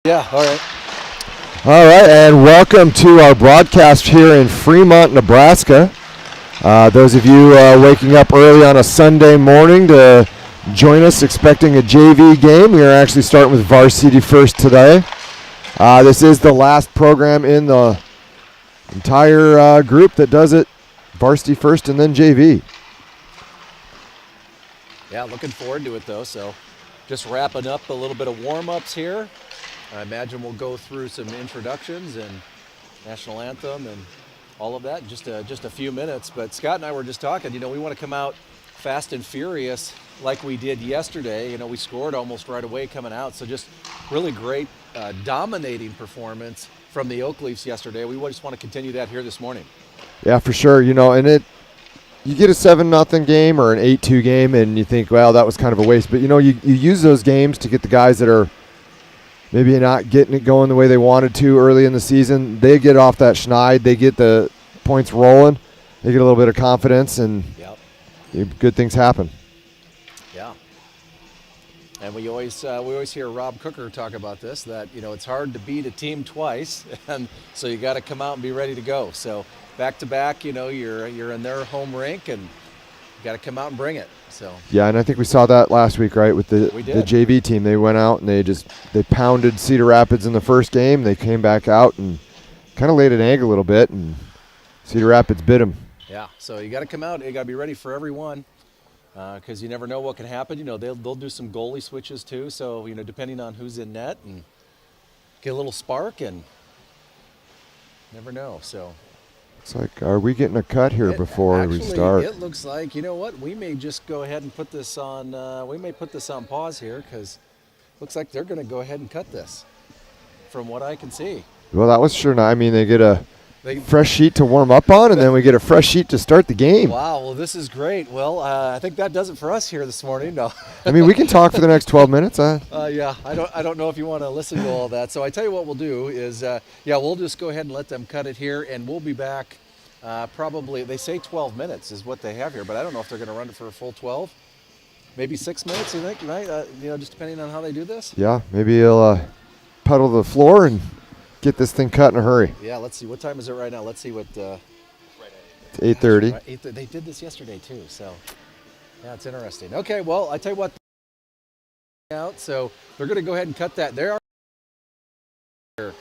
Yeah, all right. All right, and welcome to our broadcast here in Fremont, Nebraska. Those of you waking up early on a Sunday morning to join us expecting a JV game, we are actually starting with Varsity first today. This is the last program in the entire group that does it, Varsity first and then JV. Yeah, looking forward to it, though. So just wrapping up a little bit of warm-ups here. I imagine we'll go through some introductions and national anthem and all of that in just a few minutes. But Scott and I were just talking, we want to come out fast and furious like we did yesterday. We scored almost right away coming out. So just really great dominating performance from the Oak Leafs yesterday. We just want to continue that here this morning. Yeah, for sure. And you get a 7-0 game or an 8-2 game, and you think, well, that was kind of a waste. But, you use those games to get the guys that are maybe not getting it going the way they wanted to early in the season. They get off that schneid. They get the points rolling. They get a little bit of confidence, and good things happen. Yeah. And we always hear Rob Cooker talk about this, that, it's hard to beat a team twice, and so you got to come out and be ready to go. So back-to-back, you're in their home rink, and you got to come out and bring it. So yeah, and I think we saw that last week, right, with the JV team. They went out and they pounded Cedar Rapids in the first game. They came back out and kind of laid an egg a little bit, and Cedar Rapids bit them. Yeah, so you got to come out. You got to be ready for everyone because you never know what can happen. They'll do some goalie switches too. So depending on who's in net, and get a little spark, and never know. So. It's like, are we getting a cut here before we start? It looks like, we may just go ahead and put this on, pause here because it looks like they're going to go ahead and cut this from what I can see. Well, that was sure not. I mean, they get a fresh sheet to warm up on, and then we get a fresh sheet to start the game. Wow, well, this is great. Well, I think that does it for us here this morning. No. I mean, we can talk for the next 12 minutes. Yeah, I don't know if you want to listen to all that. So I tell you what we'll do is, we'll just go ahead and let them cut it here, and we'll be back probably, they say 12 minutes is what they have here, but I don't know if they're going to run it for a full 12. Maybe 6 minutes, you think, right? Just depending on how they do this. Yeah, maybe he'll puddle the floor and get this thing cut in a hurry. Yeah, let's see. What time is it right now? Let's see what. It's 8:30. They did this yesterday too, so yeah, it's interesting. Okay, well, I tell you what. Out, so they're going to go ahead and cut that. There are.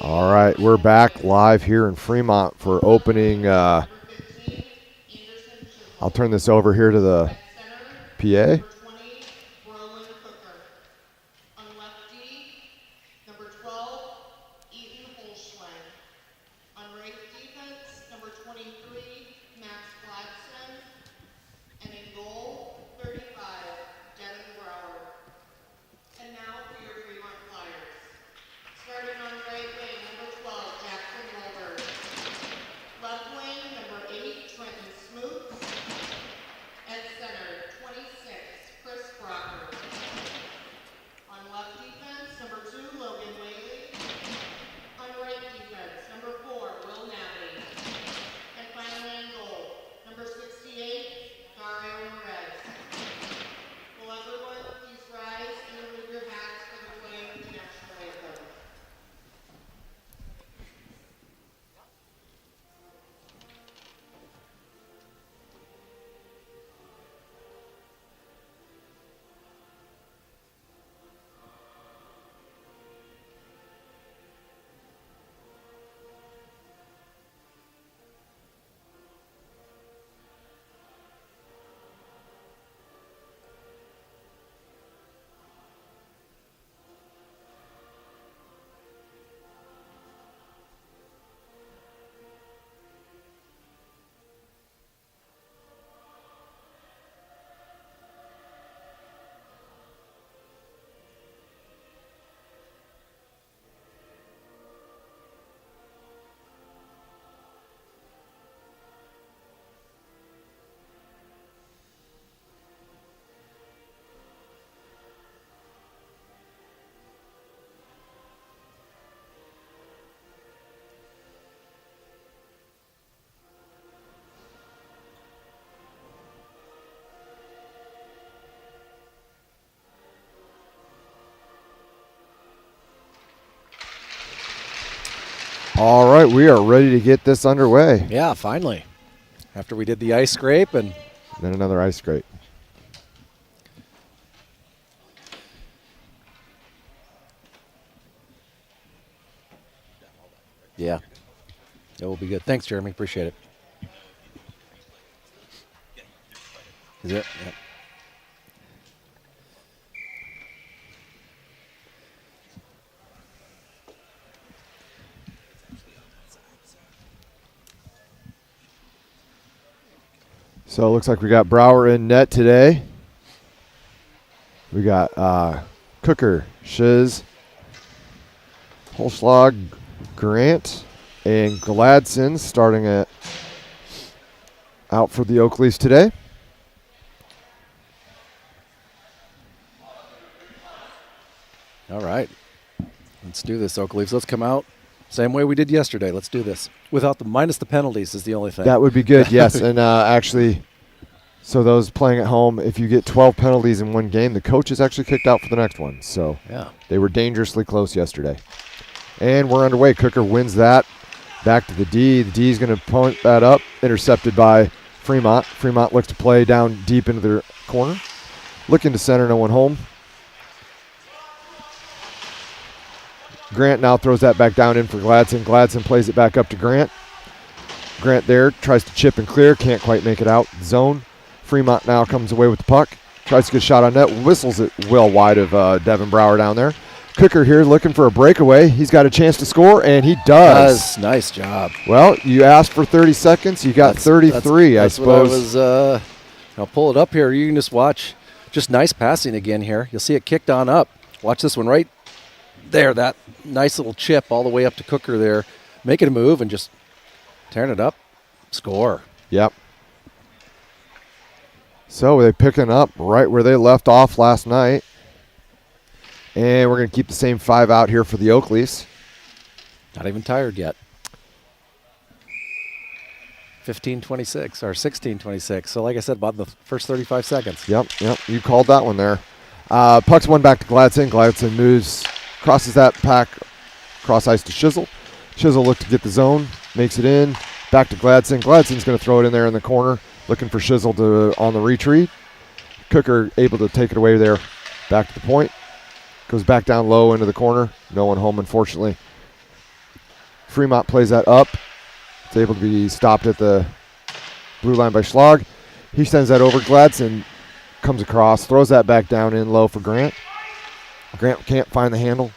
All right, we're back live here in Fremont for opening. I'll turn this over here to the PA. All right, we are ready to get this underway. Yeah, finally. After we did the ice scrape and then another ice scrape. Yeah, it will be good. Thanks, Jeremy. Appreciate it. Is it? Yep. So it looks like we got Brower in net today. We got Cooker, Shiz, Holschlag, Grant, and Gladson starting out for the Oakleys today. All right. Let's do this, Oakleys. Let's come out same way we did yesterday. Let's do this. Minus the penalties is the only thing. That would be good, yes. And actually, so those playing at home, if you get 12 penalties in one game, the coach is actually kicked out for the next one. So yeah, they were dangerously close yesterday. And we're underway. Cooker wins that. Back to the D. The D is going to point that up. Intercepted by Fremont. Fremont looks to play down deep into their corner. Looking to center, no one home. Grant now throws that back down in for Gladson. Gladson plays it back up to Grant. Grant there tries to chip and clear. Can't quite make it out. Zone. Fremont now comes away with the puck. Tries to get a shot on net. Whistles it well wide of Devin Brower down there. Cooker here looking for a breakaway. He's got a chance to score, and he does. Nice job. Well, you asked for 30 seconds. You got 33, I suppose. I'll pull it up here. You can just watch. Just nice passing again here. You'll see it kicked on up. Watch this one right there. That nice little chip all the way up to Cooker there. Making a move and just tearing it up. Score. Yep. So they're picking up right where they left off last night. And we're going to keep the same 5 out here for the Oakleys. Not even tired yet. 15:26 or 16:26. So like I said, about the first 35 seconds. Yep. You called that one there. Puck's one back to Gladson. Gladson moves, crosses that pack, cross ice to Shizzle. Shizzle looked to get the zone, makes it in. Back to Gladson. Gladson's going to throw it in there in the corner, looking for Shizzle on the retreat. Cooker able to take it away there. Back to the point. Goes back down low into the corner. No one home, unfortunately. Fremont plays that up. It's able to be stopped at the blue line by Schlag. He sends that over. Gladson comes across, throws that back down in low for Grant. Grant can't find the handle.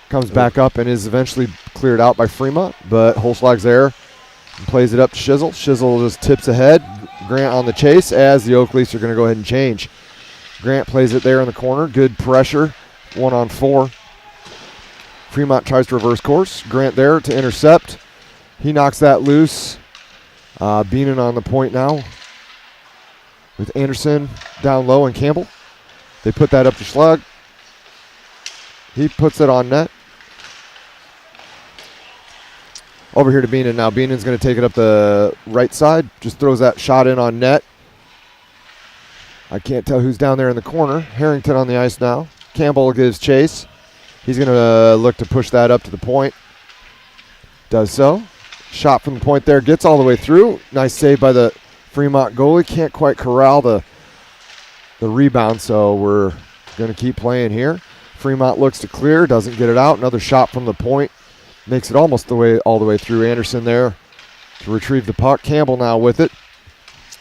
Comes back up and is eventually cleared out by Fremont, but Holschlag's there and plays it up to Shizzle. Shizzle just tips ahead. Grant on the chase as the Oak Leafs are going to go ahead and change. Grant plays it there in the corner. Good pressure. 1-on-4. Fremont tries to reverse course. Grant there to intercept. He knocks that loose. Beenan on the point now with Anderson down low and Campbell. They put that up to Schlag. He puts it on net. Over here to Beenan now. Beenan's going to take it up the right side. Just throws that shot in on net. I can't tell who's down there in the corner. Harrington on the ice now. Campbell gives chase. He's going to look to push that up to the point. Does so. Shot from the point there. Gets all the way through. Nice save by the Fremont goalie. Can't quite corral the rebound, so we're going to keep playing here. Fremont looks to clear. Doesn't get it out. Another shot from the point. Makes it almost all the way through. Anderson there to retrieve the puck. Campbell now with it.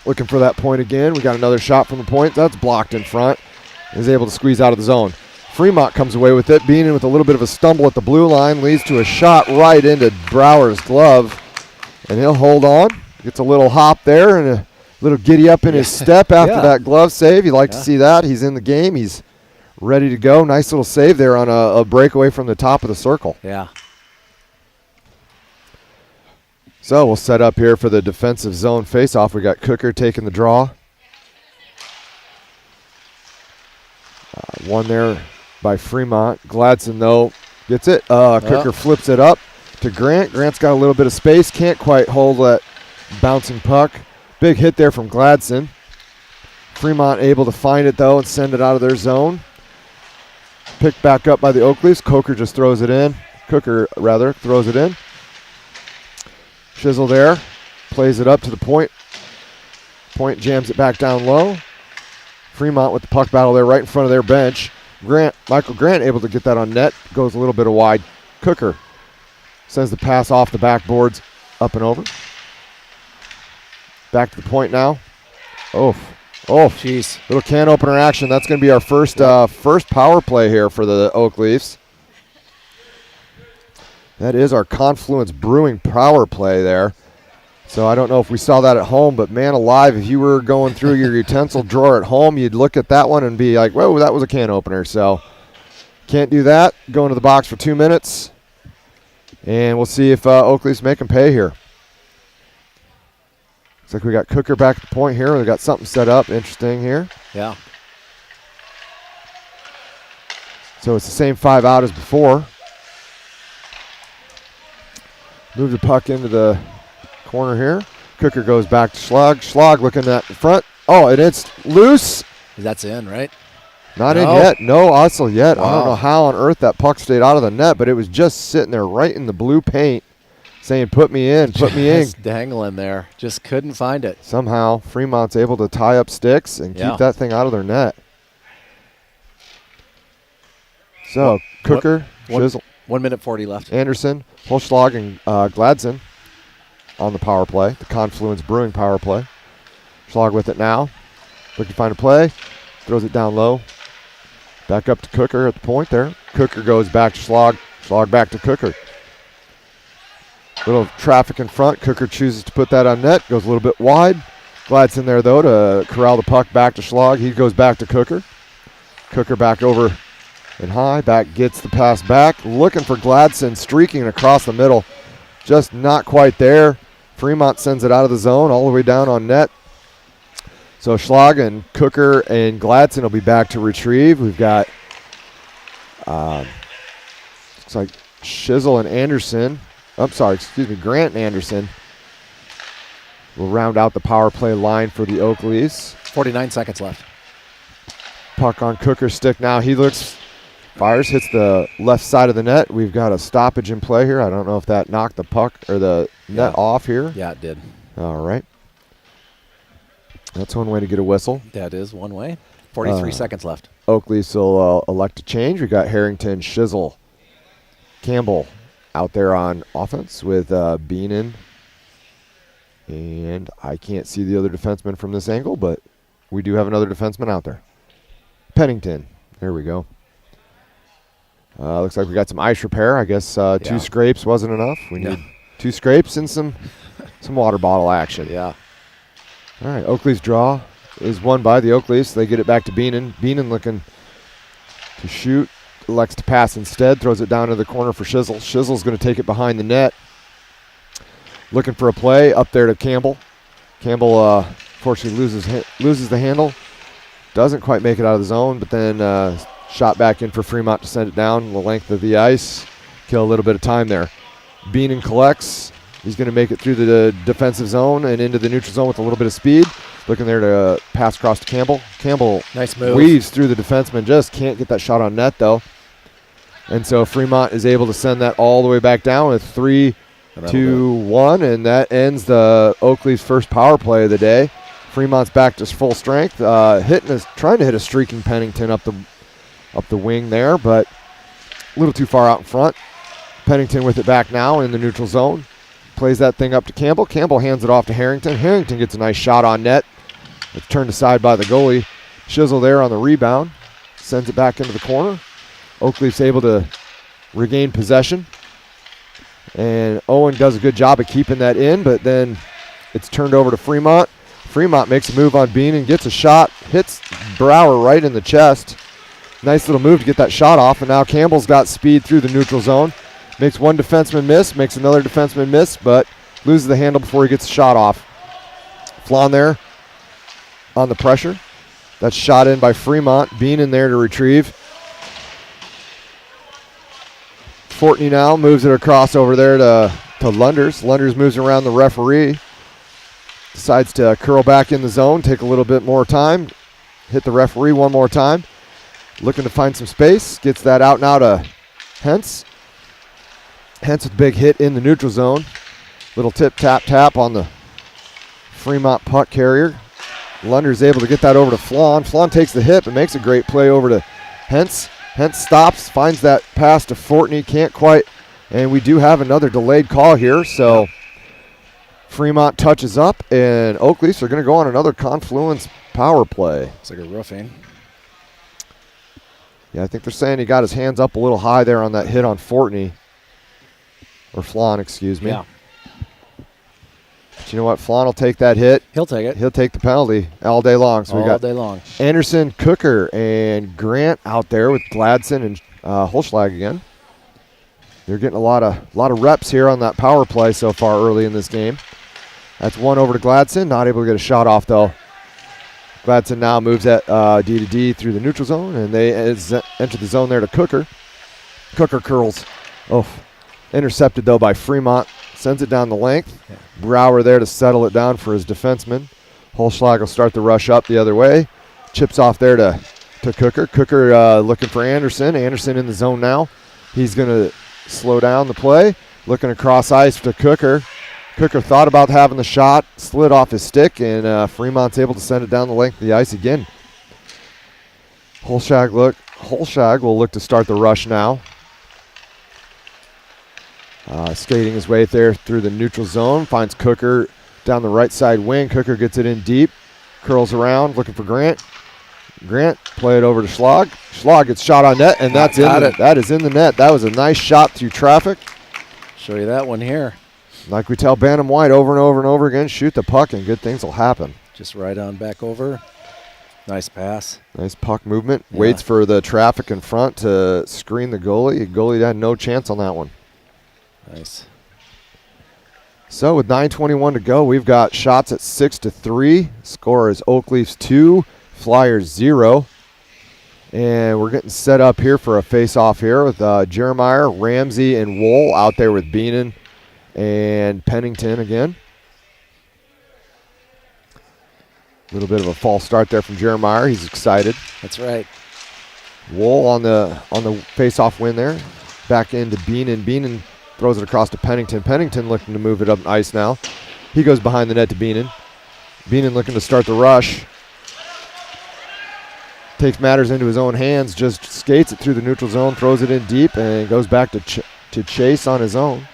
Looking for that point again. We got another shot from the point. That's blocked in front. Is able to squeeze out of the zone. Fremont comes away with it. Beenan with a little bit of a stumble at the blue line. Leads to a shot right into Brower's glove. And he'll hold on. Gets a little hop there and a little giddy up in his step after that glove save. You like to see that. He's in the game. He's ready to go. Nice little save there on a breakaway from the top of the circle. Yeah. So we'll set up here for the defensive zone faceoff. We got Cooker taking the draw. One there by Fremont. Gladson, though, gets it. Cooker flips it up to Grant. Grant's got a little bit of space. Can't quite hold that bouncing puck. Big hit there from Gladson. Fremont able to find it, though, and send it out of their zone. Picked back up by the Oak Leafs. Cooker just throws it in. Cooker, rather, throws it in. Shizzle there. Plays it up to the point. Point jams it back down low. Fremont with the puck battle there right in front of their bench. Michael Grant able to get that on net. Goes a little bit wide. Cooker sends the pass off the backboards up and over. Back to the point now. Oh, jeez. Little can opener action. That's going to be our first power play here for the Oak Leafs. That is our Confluence Brewing power play there. So I don't know if we saw that at home, but man alive, if you were going through your utensil drawer at home, you'd look at that one and be like, whoa, that was a can opener. So can't do that. Go into the box for 2 minutes. And we'll see if Oak Leafs make them pay here. Looks like we got Cooker back at the point here. We got something set up. Interesting here. Yeah. So it's the same 5 out as before. Move the puck into the corner here. Cooker goes back to Schlag. Schlag looking at the front. Oh, and it's loose. That's in, right? Not in yet. No hustle yet. Wow. I don't know how on earth that puck stayed out of the net, but it was just sitting there right in the blue paint saying, put me in, put me in. Just dangling there. Just couldn't find it. Somehow Fremont's able to tie up sticks and keep that thing out of their net. So Cooker, Shizzle. 1 minute 40 left. Anderson, Holschlag, and Gladson on the power play, the Confluence Brewing power play. Schlag with it now. Looking to find a play. Throws it down low. Back up to Cooker at the point there. Cooker goes back to Schlag. Schlag back to Cooker. Little traffic in front. Cooker chooses to put that on net. Goes a little bit wide. Gladson there, though, to corral the puck back to Schlag. He goes back to Cooker. Cooker back over and high. Back gets the pass back. Looking for Gladson streaking across the middle. Just not quite there. Fremont sends it out of the zone all the way down on net. So Schlag and Cooker and Gladson will be back to retrieve. We've got looks like Shizzle and Anderson. Grant and Anderson will round out the power play line for the Oak Leafs. 49 seconds left. Puck on Cooker's stick now. He fires, hits the left side of the net. We've got a stoppage in play here. I don't know if that knocked the puck or the net off here. Yeah, it did. All right. That's one way to get a whistle. That is one way. 43 seconds left. Oak Leafs will elect to change. We got Harrington, Shizzle, Campbell, out there on offense with Beenan. And I can't see the other defenseman from this angle, but we do have another defenseman out there. Pennington. There we go. Looks like we got some ice repair. I guess 2 scrapes wasn't enough. We need 2 scrapes and some water bottle action. Yeah. All right, Oakleaf's draw is won by the Oakleafs. They get it back to Beenan. Beenan looking to shoot. Elects to pass instead. Throws it down to the corner for Shizzle. Shizzle's going to take it behind the net. Looking for a play up there to Campbell. Campbell fortunately loses the handle. Doesn't quite make it out of the zone, but then shot back in for Fremont to send it down the length of the ice. Kill a little bit of time there. Beenan collects. He's going to make it through the defensive zone and into the neutral zone with a little bit of speed. Looking there to pass across to Campbell. Campbell nice move. Weaves through the defenseman. Just can't get that shot on net, though. And so Fremont is able to send that all the way back down with 3-2-1, and that ends the Oakleaf's first power play of the day. Fremont's back to full strength, trying to hit a streaking Pennington up the wing there, but a little too far out in front. Pennington with it back now in the neutral zone. Plays that thing up to Campbell. Campbell hands it off to Harrington. Harrington gets a nice shot on net. It's turned aside by the goalie. Shizzle there on the rebound. Sends it back into the corner. Oakleaf's able to regain possession. And Owen does a good job of keeping that in, but then it's turned over to Fremont. Fremont makes a move on Bean and gets a shot. Hits Brower right in the chest. Nice little move to get that shot off, and now Campbell's got speed through the neutral zone. Makes one defenseman miss, makes another defenseman miss, but loses the handle before he gets the shot off. Flan there on the pressure. That's shot in by Fremont. Bean in there to retrieve. Fortney now moves it across over there to Lunders. Lunders moves around the referee. Decides to curl back in the zone, take a little bit more time. Hit the referee one more time. Looking to find some space. Gets that out now to Hentz. Hentz with a big hit in the neutral zone. Little tap on the Fremont puck carrier. Lunder's able to get that over to Flan. Flan takes the hit but makes a great play over to Hentz. Hentz stops, finds that pass to Fortney, can't quite. And we do have another delayed call here, so Fremont touches up, and Oakleafs are going to go on another Confluence power play. It's like a roofing. Yeah, I think they're saying he got his hands up a little high there on that hit on Fortney. Or Flan, excuse me. Yeah. But you know what? Flan will take that hit. He'll take it. He'll take the penalty all day long. So we got day long. Anderson, Cooker, and Grant out there with Gladson and Holschlag again. They're getting a lot of reps here on that power play so far early in this game. That's one over to Gladson. Not able to get a shot off, though. Gladson now moves at D to D through the neutral zone, and they enter the zone there to Cooker. Cooker curls. Oh, intercepted, though, by Fremont. Sends it down the length. Yeah. Brower there to settle it down for his defenseman. Holschlag will start the rush up the other way. Chips off there to Cooker. Cooker looking for Anderson. Anderson in the zone now. He's going to slow down the play. Looking across ice to Cooker. Cooker thought about having the shot, slid off his stick, and Fremont's able to send it down the length of the ice again. Holschlag will look to start the rush now. Skating his way there through the neutral zone. Finds Cooker down the right side wing. Cooker gets it in deep. Curls around, looking for Grant. Grant, play it over to Schlag. Schlag gets shot on net, and that is in the net. That was a nice shot through traffic. Show you that one here. Like we tell Bantam White over and over and over again, shoot the puck and good things will happen. Just right on back over. Nice pass. Nice puck movement. Yeah. Waits for the traffic in front to screen the goalie. The goalie had no chance on that one. Nice. So with 9:21 to go, we've got shots at 6-3. Score is Oakleafs 2, Flyers 0. And we're getting set up here for a face-off here with Jeremiah, Ramsey, and Wool out there with Beenan and Pennington again. A little bit of a false start there from Jeremiah. He's excited. That's right. Wool on the face-off win there. Back into Beenan. Beenan throws it across to Pennington. Pennington looking to move it up ice now. He goes behind the net to Beenan. Beenan looking to start the rush. Takes matters into his own hands, just skates it through the neutral zone, throws it in deep, and goes back to to chase on his own.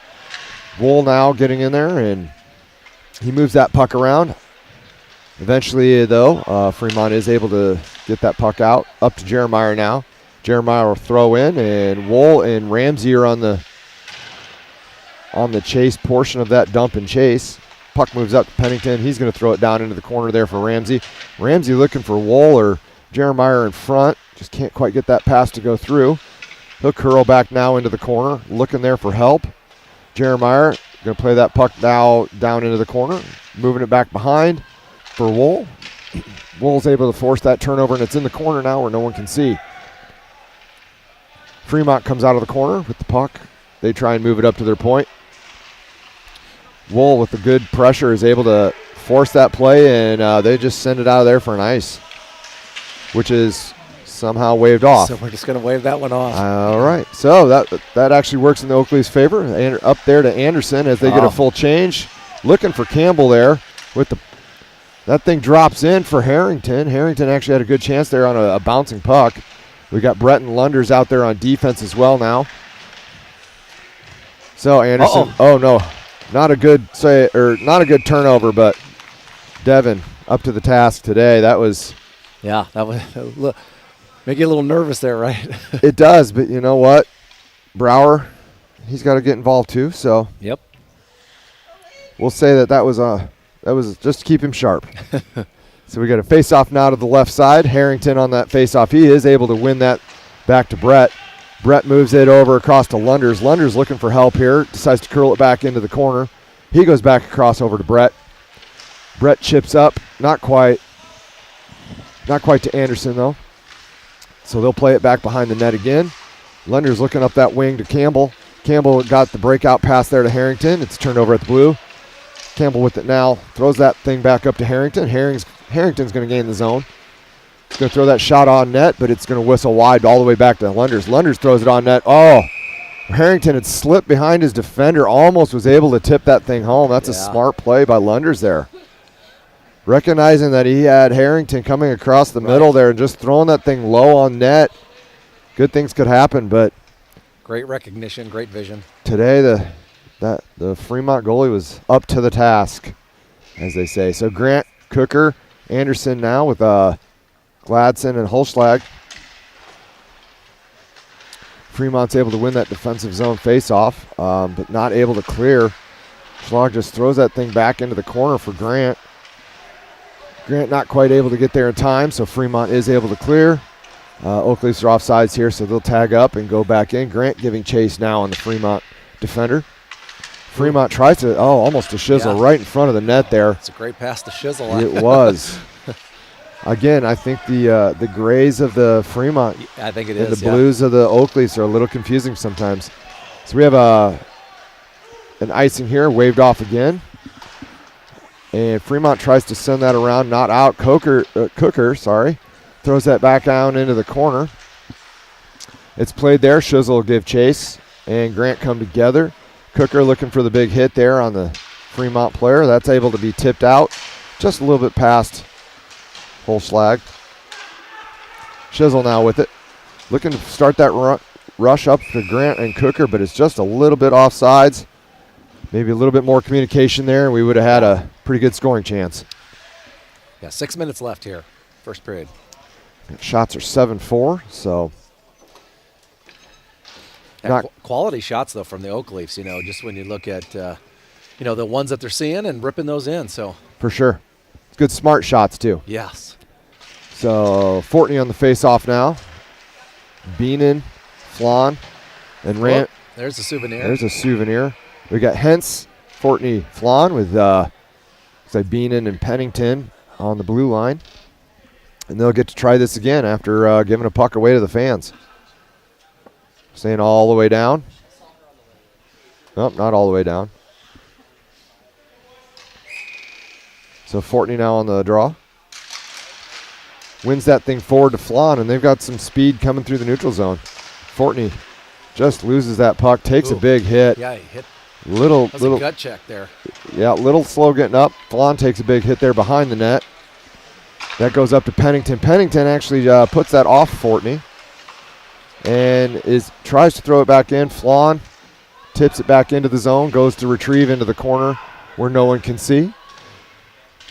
Wool now getting in there, and he moves that puck around. Eventually, though, Fremont is able to get that puck out. Up to Jeremiah now. Jeremiah will throw in, and Wool and Ramsey are on the chase portion of that dump and chase. Puck moves up to Pennington. He's going to throw it down into the corner there for Ramsey. Ramsey looking for Wool or Jeremiah in front. Just can't quite get that pass to go through. He'll curl back now into the corner, looking there for help. Jeremiah going to play that puck now down into the corner, moving it back behind for Wool. Wool's able to force that turnover, and it's in the corner now where no one can see. Fremont comes out of the corner with the puck. They try and move it up to their point. Wool with the good pressure is able to force that play, and they just send it out of there for an ice, which is somehow waved off. So we're just going to wave that one off. All right. So that actually works in the Oak Leafs' favor. And up there to Anderson as they get a full change. Looking for Campbell there with that thing drops in for Harrington. Harrington actually had a good chance there on a bouncing puck. We got Brett and Lunders out there on defense as well now. So Anderson. Oh no. Not a good turnover, but Devin up to the task today. That was make you a little nervous there, right? It does, but you know what? Brower, he's got to get involved too. So yep, we'll say that was just to keep him sharp. So we got a face-off now to the left side. Harrington on that face-off. He is able to win that back to Brett. Brett moves it over across to Lunders. Lunders looking for help here. Decides to curl it back into the corner. He goes back across over to Brett. Brett chips up. Not quite to Anderson, though. So they'll play it back behind the net again. Lunders looking up that wing to Campbell. Campbell got the breakout pass there to Harrington. It's turned over at the blue. Campbell with it now. Throws that thing back up to Harrington. Harrington's going to gain the zone. He's going to throw that shot on net, but it's going to whistle wide all the way back to Lunders. Lunders throws it on net. Oh, Harrington had slipped behind his defender. Almost was able to tip that thing home. That's a smart play by Lunders there. Recognizing that he had Harrington coming across the middle there and just throwing that thing low on net. Good things could happen, but great recognition, great vision. Today the Fremont goalie was up to the task, as they say. So Grant, Cooker, Anderson now with Gladson and Holschlag. Fremont's able to win that defensive zone faceoff, but not able to clear. Schlag just throws that thing back into the corner for Grant. Grant not quite able to get there in time, so Fremont is able to clear. Oak Leafs are offsides here, so they'll tag up and go back in. Grant giving chase now on the Fremont defender. Fremont tries to, almost a shizzle right in front of the net there. It's a great pass to Shizzle. It was. Again, I think the grays of the Fremont I think it and is, the blues of the Oak Leafs are a little confusing sometimes. So we have an icing here, waved off again. And Fremont tries to send that around, not out. Cooker, throws that back down into the corner. It's played there. Shizzle will give chase, and Grant come together. Cooker looking for the big hit there on the Fremont player. That's able to be tipped out just a little bit past Holschlag. Shizzle now with it. Looking to start that rush up to Grant and Cooker, but it's just a little bit offsides. Maybe a little bit more communication there, and we would have had a pretty good scoring chance. Yeah, 6 minutes left here, first period. Shots are 7-4, so. Quality shots, though, from the Oak Leafs, just when you look at, the ones that they're seeing and ripping those in, so. For sure. Good smart shots, too. Yes. So, Fortney on the face-off now. Beenan, Flan, and Rant. There's a souvenir. There's a souvenir. We got Hentz, Fortney, Flan with Beenan and Pennington on the blue line. And they'll get to try this again after giving a puck away to the fans. Staying all the way down. Nope, not all the way down. So Fortney now on the draw. Wins that thing forward to Flan, and they've got some speed coming through the neutral zone. Fortney just loses that puck, takes a big hit. Yeah, he hit. Little a gut check there. Yeah, little slow getting up. Flan takes a big hit there behind the net. That goes up to Pennington. Pennington actually puts that off Fortney and tries to throw it back in. Flan tips it back into the zone, goes to retrieve into the corner where no one can see.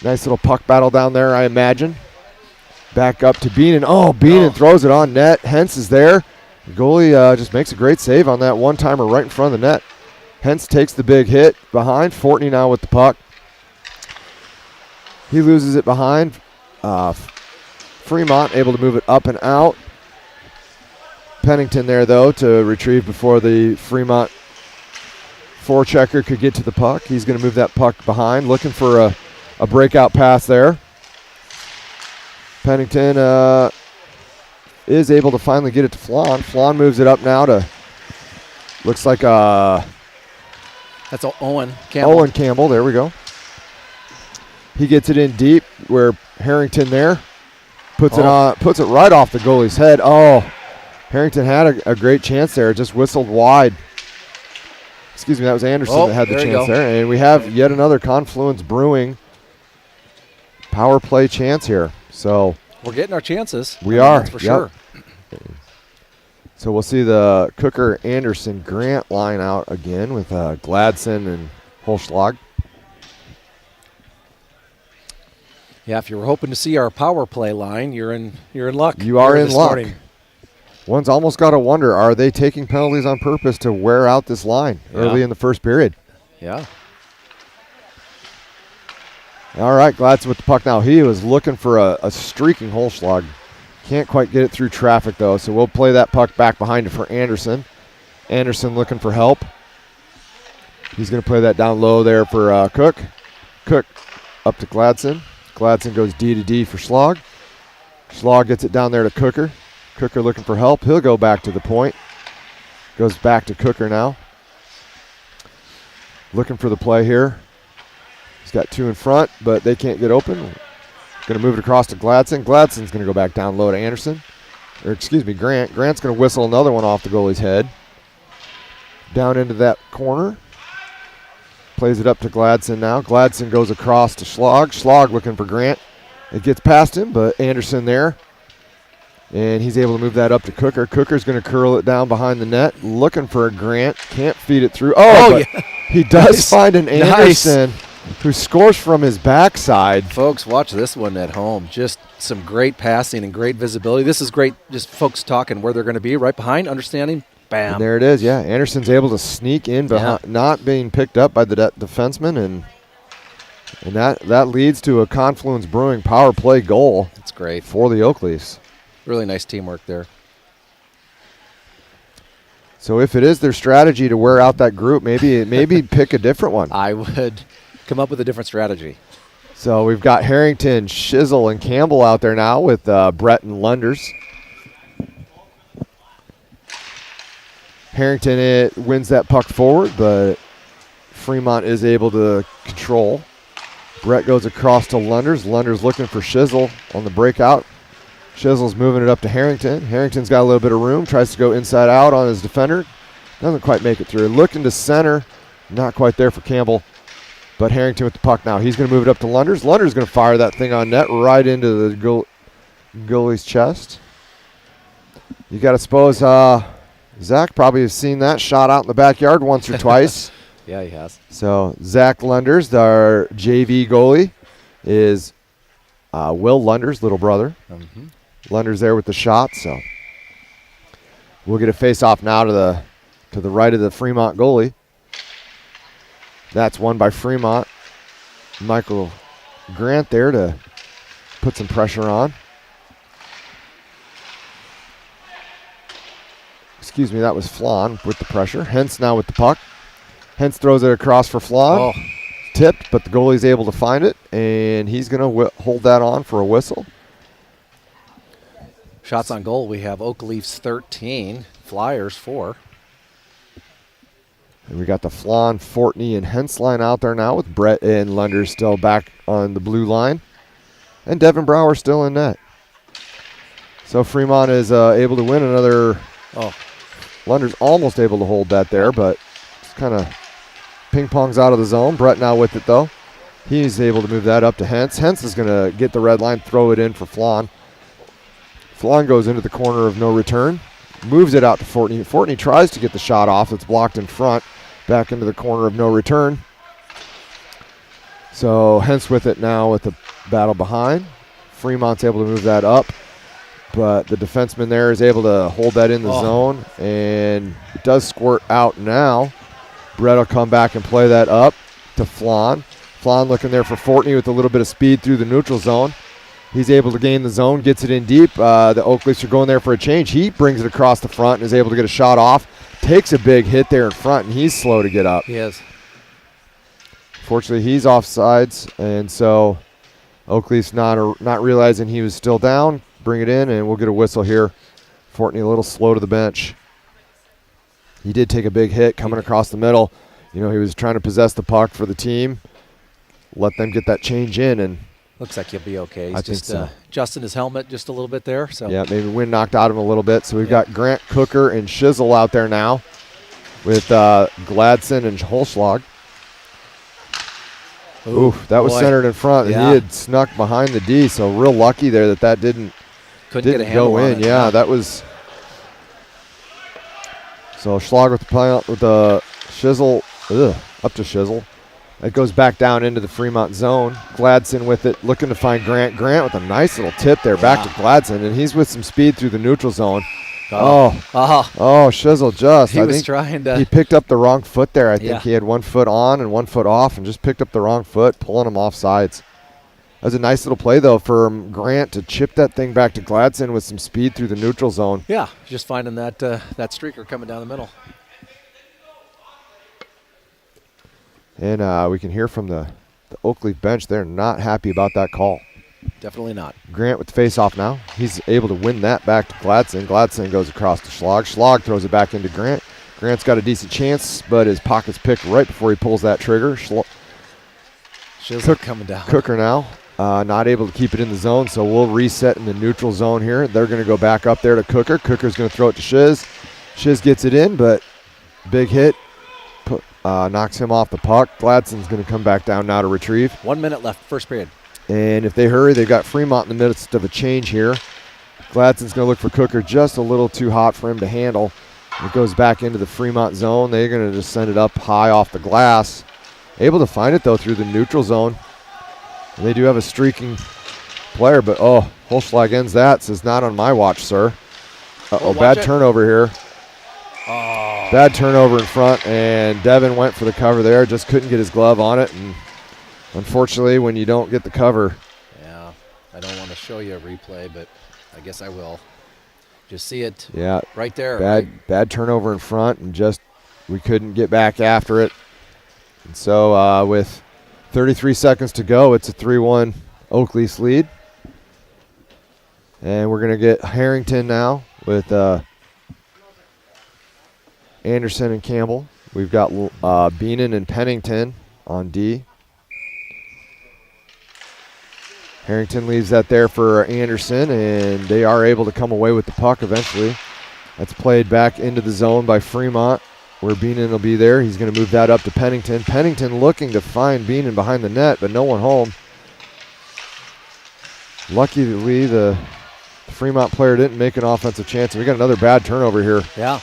Nice little puck battle down there, I imagine. Back up to Beenan. Oh, Beenan throws it on net. Hentz is there. The goalie just makes a great save on that one-timer right in front of the net. Hentz takes the big hit behind. Fortney now with the puck. He loses it behind. Fremont able to move it up and out. Pennington there, though, to retrieve before the Fremont forechecker could get to the puck. He's going to move that puck behind, looking for a breakout pass there. Pennington is able to finally get it to Flan. Flan moves it up now to, looks like that's Owen Campbell. Owen Campbell, there we go. He gets it in deep where Harrington there puts it right off the goalie's head. Oh, Harrington had a great chance there. It just whistled wide. Excuse me, that was Anderson that had the chance there. And we have yet another Confluence Brewing power play chance here. So we're getting our chances. We are. That's for sure. So we'll see the Cooker, Anderson, Grant line out again with Gladson and Holschlag. Yeah, if you were hoping to see our power play line, you're in luck. You are in luck. One's almost got to wonder, are they taking penalties on purpose to wear out this line early in the first period? Yeah. All right, Gladson with the puck now. He was looking for a streaking Holschlag. Can't quite get it through traffic, though, so we'll play that puck back behind it for Anderson. Anderson looking for help. He's going to play that down low there for Cook. Cook up to Gladson. Gladson goes D to D for Schlag. Schlag gets it down there to Cooker. Cooker looking for help. He'll go back to the point. Goes back to Cooker now. Looking for the play here. He's got two in front, but they can't get open. Going to move it across to Gladson. Gladson's going to go back down low to Anderson. Or excuse me, Grant. Grant's going to whistle another one off the goalie's head. Down into that corner. Plays it up to Gladson now. Gladson goes across to Schlag. Schlag looking for Grant. It gets past him, but Anderson there. And he's able to move that up to Cooker. Cooker's going to curl it down behind the net. Looking for a Grant. Can't feed it through. But he does find an Anderson who scores from his backside. Folks, watch this one at home. Just some great passing and great visibility. This is great, just folks talking where they're going to be, right behind, understanding. Bam. And there it is, yeah. Anderson's able to sneak in behind, not being picked up by the defenseman, and that leads to a Confluence Brewing power play goal. That's great. For the Oak Leafs. Really nice teamwork there. So if it is their strategy to wear out that group, maybe pick a different one. I would come up with a different strategy. So we've got Harrington, Shizzle, and Campbell out there now with Brett and Lunders. Harrington wins that puck forward, but Fremont is able to control. Brett goes across to Lunders. Lunders looking for Shizzle on the breakout. Shizzle's moving it up to Harrington. Harrington's got a little bit of room, tries to go inside out on his defender. Doesn't quite make it through. Looking to center, not quite there for Campbell. But Harrington with the puck now. He's going to move it up to Lunders. Lunders going to fire that thing on net right into the goalie's chest. You got to suppose Zach probably has seen that shot out in the backyard once or twice. Yeah, he has. So Zach Lunders, our JV goalie, is Will Lunders' little brother. Mm-hmm. Lunders there with the shot. So we'll get a face-off now to the right of the Fremont goalie. That's won by Fremont. Michael Grant there to put some pressure on. Excuse me, that was Flan with the pressure. Hentz now with the puck. Hentz throws it across for Flan. Tipped, but the goalie's able to find it, and he's going to hold that on for a whistle. Shots on goal, we have Oak Leafs 13, Flyers 4. And we got the Flan, Fortney, and Hentz line out there now with Brett and Lunders still back on the blue line. And Devin Brower still in net. So Fremont is able to win another. Lunders almost able to hold that there, but just kind of ping-pongs out of the zone. Brett now with it, though. He's able to move that up to Hentz. Hentz is going to get the red line, throw it in for Flan. Flan goes into the corner of no return. Moves it out to Fortney. Fortney tries to get the shot off. It's blocked in front. back into the corner of no return. So hence with it now with the battle behind. Fremont's able to move that up, but the defenseman there is able to hold that in the zone, and it does squirt out now. Brett will come back and play that up to Flan. Flan looking there for Fortney with a little bit of speed through the neutral zone. He's able to gain the zone, gets it in deep. The Oak Leafs are going there for a change. He brings it across the front and is able to get a shot off. Takes a big hit there in front, and he's slow to get up. He is. Fortunately, he's offsides, and so Oak Leafs not realizing he was still down. Bring it in, and we'll get a whistle here. Fortney a little slow to the bench. He did take a big hit coming across the middle. He was trying to possess the puck for the team. Let them get that change in, and looks like he'll be okay. He's I think just so. adjusting his helmet just a little bit there. So yeah, maybe wind knocked out of him a little bit. So we've got Grant, Cooker, and Shizzle out there now with Gladson and Holschlag. Oof, that was centered in front, and he had snuck behind the D, so real lucky there that didn't get a handle go in. on it. Yeah, that was. So Schlag with the Shizzle, up to Shizzle. It goes back down into the Fremont zone. Gladson with it, looking to find Grant. Grant with a nice little tip there back to Gladson, and he's with some speed through the neutral zone. Shizzle just. He was trying to. He picked up the wrong foot there. I think he had 1 foot on and 1 foot off and just picked up the wrong foot, pulling him off sides. That was a nice little play, though, for Grant to chip that thing back to Gladson with some speed through the neutral zone. Yeah, just finding that streaker coming down the middle. And we can hear from the Oak Leaf bench, they're not happy about that call. Definitely not. Grant with the face-off now. He's able to win that back to Gladson. Gladson goes across to Schlag. Schlag throws it back into Grant. Grant's got a decent chance, but his pocket's picked right before he pulls that trigger. Coming down. Cooker now. Not able to keep it in the zone, so we'll reset in the neutral zone here. They're going to go back up there to Cooker. Cooker's going to throw it to Shiz. Shiz gets it in, but big hit. Knocks him off the puck. Gladson's going to come back down now to retrieve. 1 minute left, first period. And if they hurry, they've got Fremont in the midst of a change here. Gladson's going to look for Cooker, just a little too hot for him to handle. It goes back into the Fremont zone. They're going to just send it up high off the glass. Able to find it, though, through the neutral zone. And they do have a streaking player, but, Holschlag ends that. Says, not on my watch, sir. Bad turnover here. Bad turnover in front, and Devin went for the cover there. Just couldn't get his glove on it, and unfortunately, when you don't get the cover. Yeah, I don't want to show you a replay, but I guess I will. Just see it right there. Bad turnover in front, and just we couldn't get back after it. And so with 33 seconds to go, it's a 3-1 Oak Leafs lead. And we're going to get Harrington now with Anderson and Campbell. We've got Beenan and Pennington on D. Harrington leaves that there for Anderson, and they are able to come away with the puck eventually. That's played back into the zone by Fremont, where Beenan will be there. He's going to move that up to Pennington. Pennington looking to find Beenan behind the net, but no one home. Luckily, the Fremont player didn't make an offensive chance, and we got another bad turnover here. Yeah.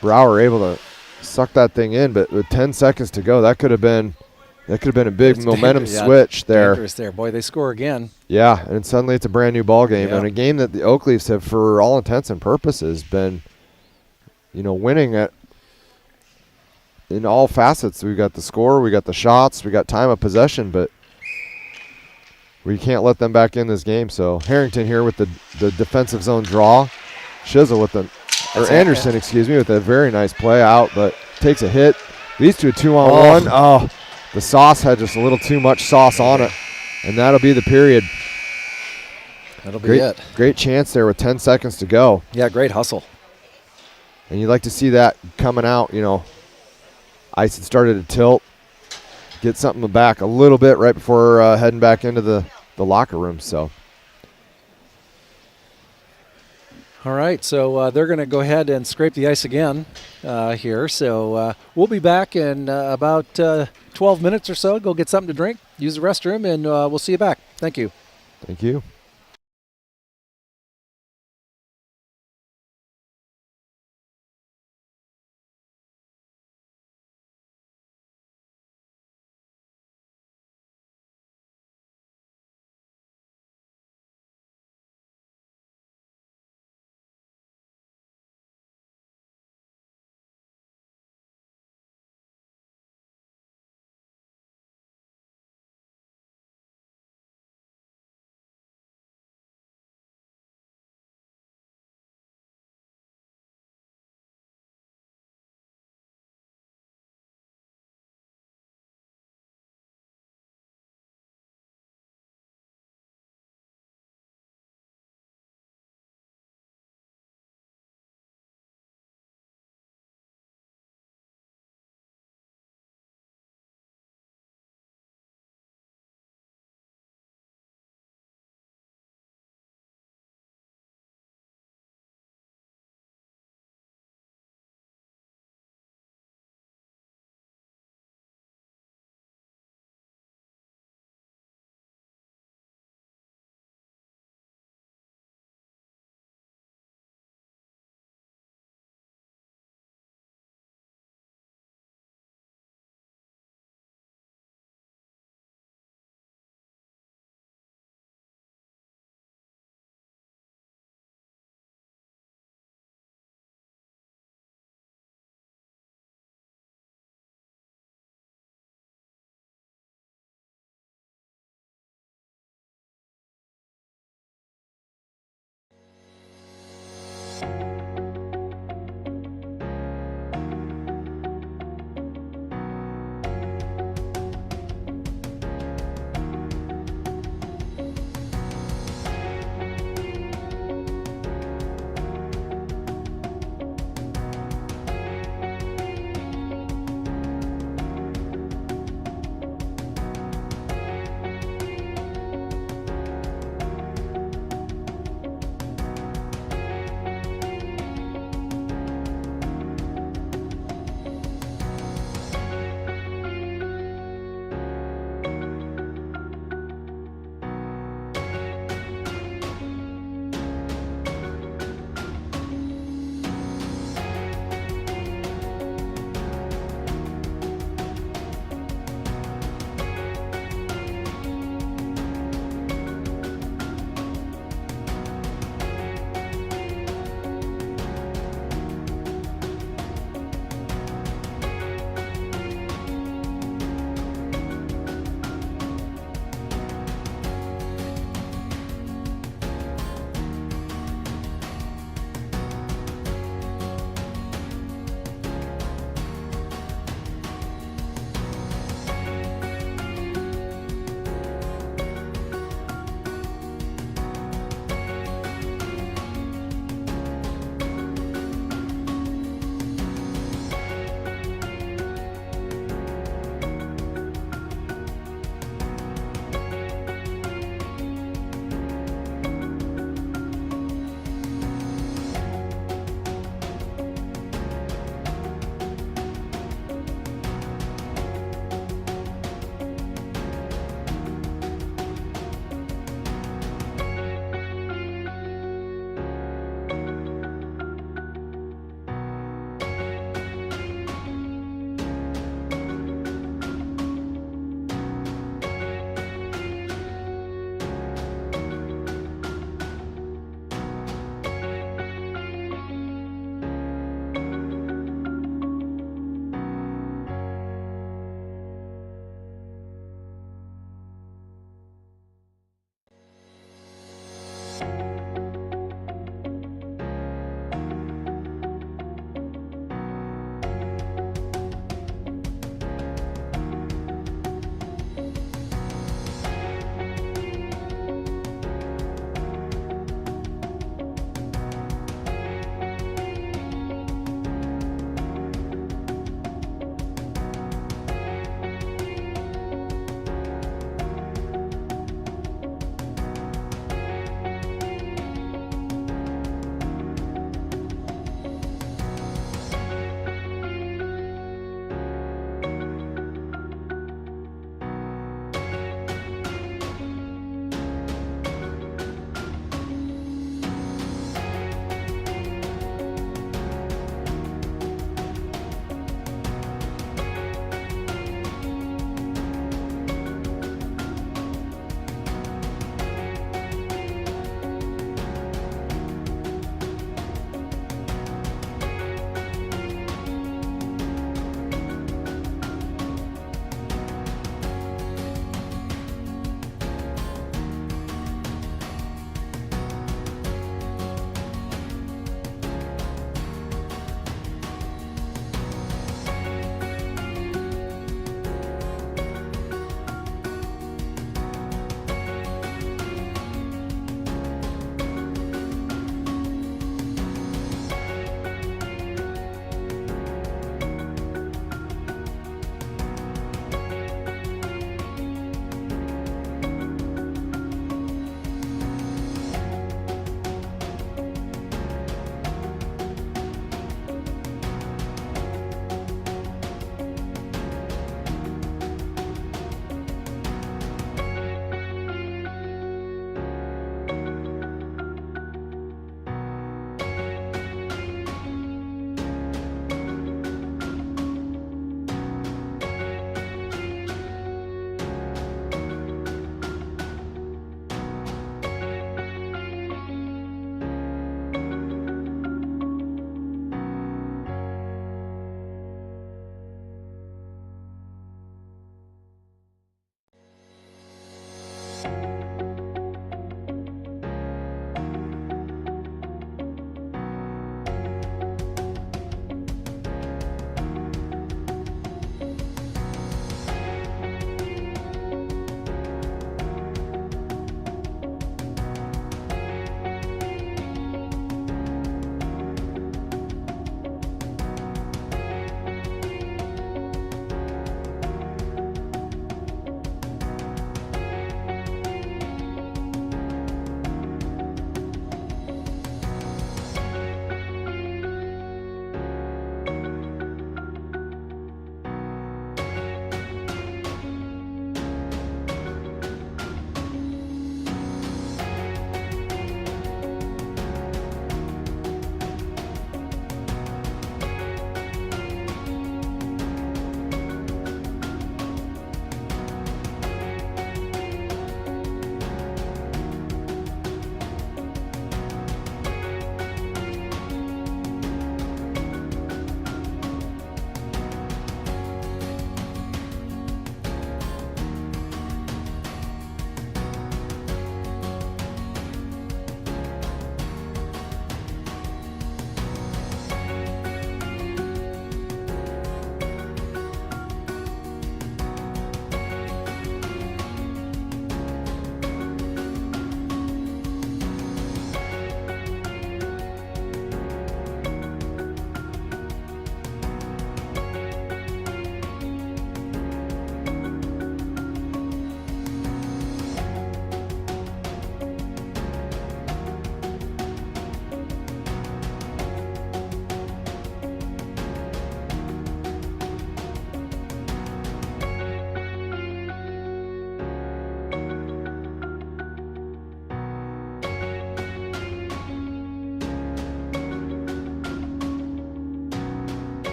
Brower able to suck that thing in, but with 10 seconds to go, that could have been a big momentum switch there. Dangerous there. Boy, they score again. Yeah, and suddenly it's a brand new ball game, and a game that the Oak Leafs have, for all intents and purposes, been, winning at in all facets. We got the score, we got the shots, we got time of possession, but we can't let them back in this game. So Harrington here with the defensive zone draw. Shizzle with Anderson, with a very nice play out, but takes a hit. Leads to a 2-on-1. The sauce had just a little too much sauce on it, and that'll be the period. That'll be it. Great chance there with 10 seconds to go. Yeah, great hustle. And you'd like to see that coming out, Ice had started to tilt, get something back a little bit right before heading back into the locker room. So. All right, so they're going to go ahead and scrape the ice again here. So we'll be back in about 12 minutes or so. Go get something to drink, use the restroom, and we'll see you back. Thank you. Thank you.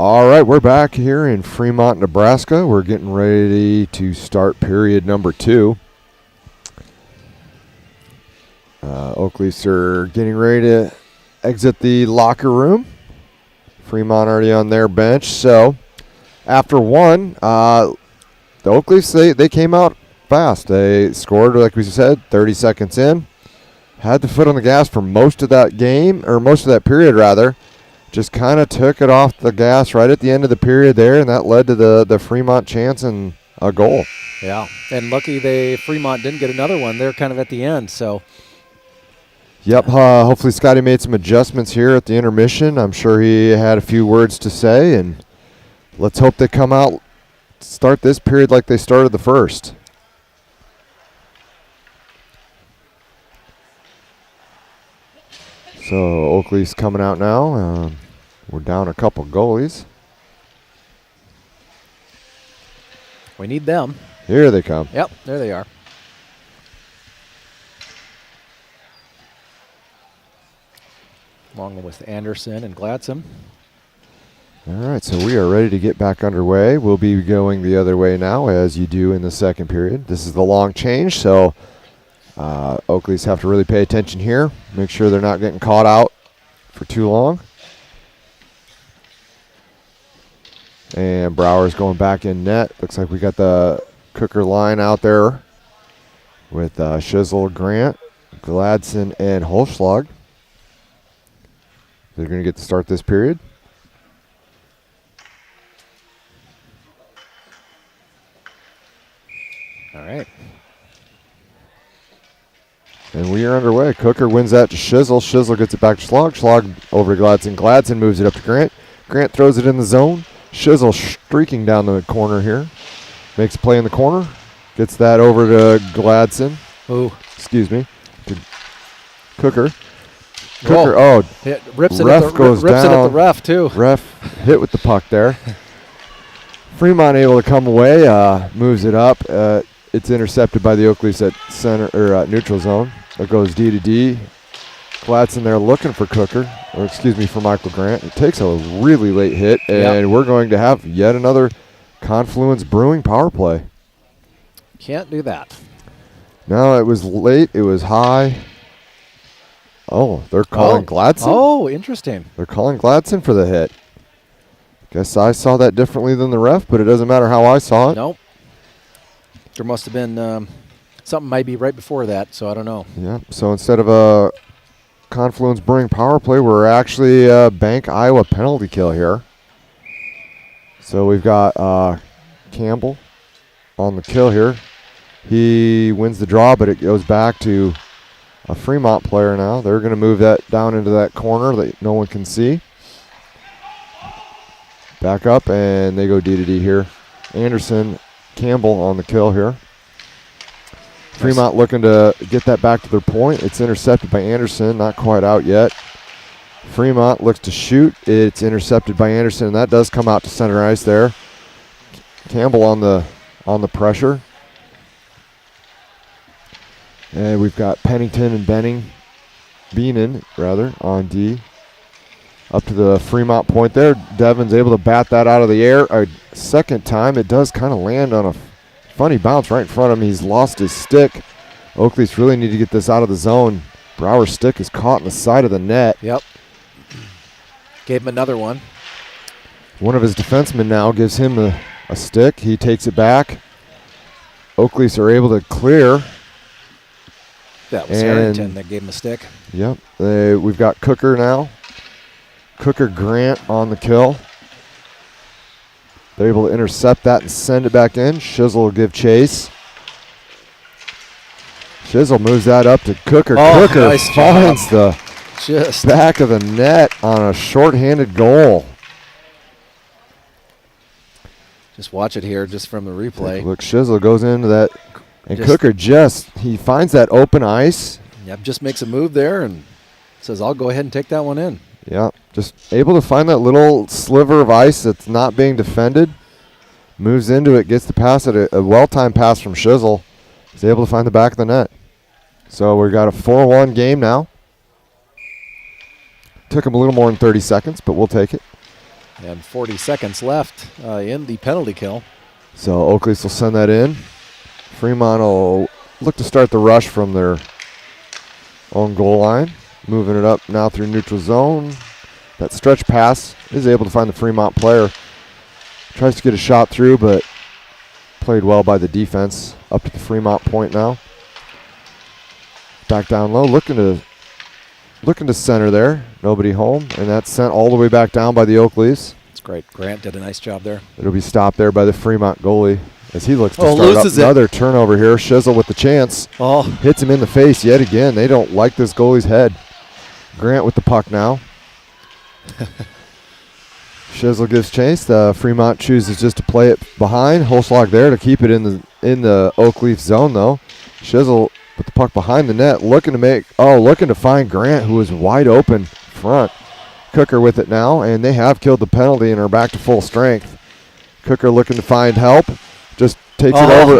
All right, we're back here in Fremont, Nebraska. We're getting ready to start period number 2. Oak Leafs are getting ready to exit the locker room. Fremont already on their bench. So after one, the Oak Leafs, they came out fast. They scored, like we said, 30 seconds in. Had the foot on the gas for most of that game, or most of that period, rather. Just kind of took it off the gas right at the end of the period there, and that led to the Fremont chance and a goal. Yeah, and lucky Fremont didn't get another one. They're kind of at the end, so. Yep, hopefully Scotty made some adjustments here at the intermission. I'm sure he had a few words to say, and let's hope they come out, start this period like they started the first. So Oakley's coming out now. We're down a couple goalies. We need them. Here they come. Yep, there they are. Along with Anderson and Gladson. All right, so we are ready to get back underway. We'll be going the other way now, as you do in the second period. This is the long change, so Oakleys have to really pay attention here. Make sure they're not getting caught out for too long. And Brower's going back in net. Looks like we got the Cooker line out there with Shizzle, Grant, Gladson, and Holschlag. They're going to get to start this period. All right. And we are underway. Cooker wins that to Shizzle. Shizzle gets it back to Schlag. Schlag over to Gladson. Gladson moves it up to Grant. Grant throws it in the zone. Shizzle streaking down the corner here. Makes a play in the corner. Gets that over to Gladson. Oh. Excuse me. To Cooker. Cooker, Rips it ref at the, goes rips down. it at the ref, too. Ref hit with the puck there. Fremont able to come away, moves it up. It's intercepted by the Oak Leafs at center or neutral zone. It goes D to D. Gladson there looking for Cooker, or excuse me, for Michael Grant. It takes a really late hit, and we're going to have yet another Confluence Brewing power play. Can't do that. No, it was late. It was high. Oh, they're calling Gladson? Oh, interesting. They're calling Gladson for the hit. Guess I saw that differently than the ref, but it doesn't matter how I saw it. Nope. There must have been something maybe right before that, so I don't know. Yeah, so instead of a Confluence Brewing power play, we're actually a Bank Iowa penalty kill here. So we've got Campbell on the kill here. He wins the draw, but it goes back to a Fremont player now. They're going to move that down into that corner that no one can see. Back up, and they go D to D here. Anderson, Campbell on the kill here. Fremont looking to get that back to their point. It's intercepted by Anderson, not quite out yet. Fremont looks to shoot. It's intercepted by Anderson, and that does come out to center ice there. Campbell on the pressure. And we've got Pennington and Beenan on D. Up to the Fremont point there. Devin's able to bat that out of the air a second time. It does kind of land on a funny bounce right in front of him. He's lost his stick. Oakleys really need to get this out of the zone. Brower's stick is caught in the side of the net. Yep. Gave him another one. One of his defensemen now gives him a stick. He takes it back. Oakleys are able to clear. That was Harrington that gave him a stick. Yep. We've got Cooker now. Cooker Grant on the kill. They're able to intercept that and send it back in. Shizzle will give chase. Shizzle moves that up to Cooker. Cooker nice finds job. the back of the net on a shorthanded goal. Just watch it here, just from the replay. Look, Shizzle goes into that, and Cooker he finds that open ice. Yep, just makes a move there and says, I'll go ahead and take that one in. Yeah, just able to find that little sliver of ice that's not being defended. Moves into it, gets the pass at a well-timed pass from Shizzle. He's able to find the back of the net. So we've got a 4-1 game now. Took him a little more than 30 seconds, but we'll take it. And 40 seconds left in the penalty kill. So Oak Leafs will send that in. Fremont will look to start the rush from their own goal line. Moving it up now through neutral zone. That stretch pass is able to find the Fremont player. Tries to get a shot through, but played well by the defense. Up to the Fremont point now. Back down low, looking to center there. Nobody home, and that's sent all the way back down by the Oak Leafs. It's great. Grant did a nice job there. It'll be stopped there by the Fremont goalie as he looks to start up loses another turnover here. Shizzle with the chance. Hits him in the face yet again. They don't like this goalie's head. Grant with the puck now. Shizzle gives chase. Fremont chooses just to play it behind. Holschlag there to keep it in the Oak Leaf zone though. Shizzle with the puck behind the net, looking to find Grant, who is wide open front. Cooker with it now, and they have killed the penalty and are back to full strength. Cooker looking to find help, just takes it over.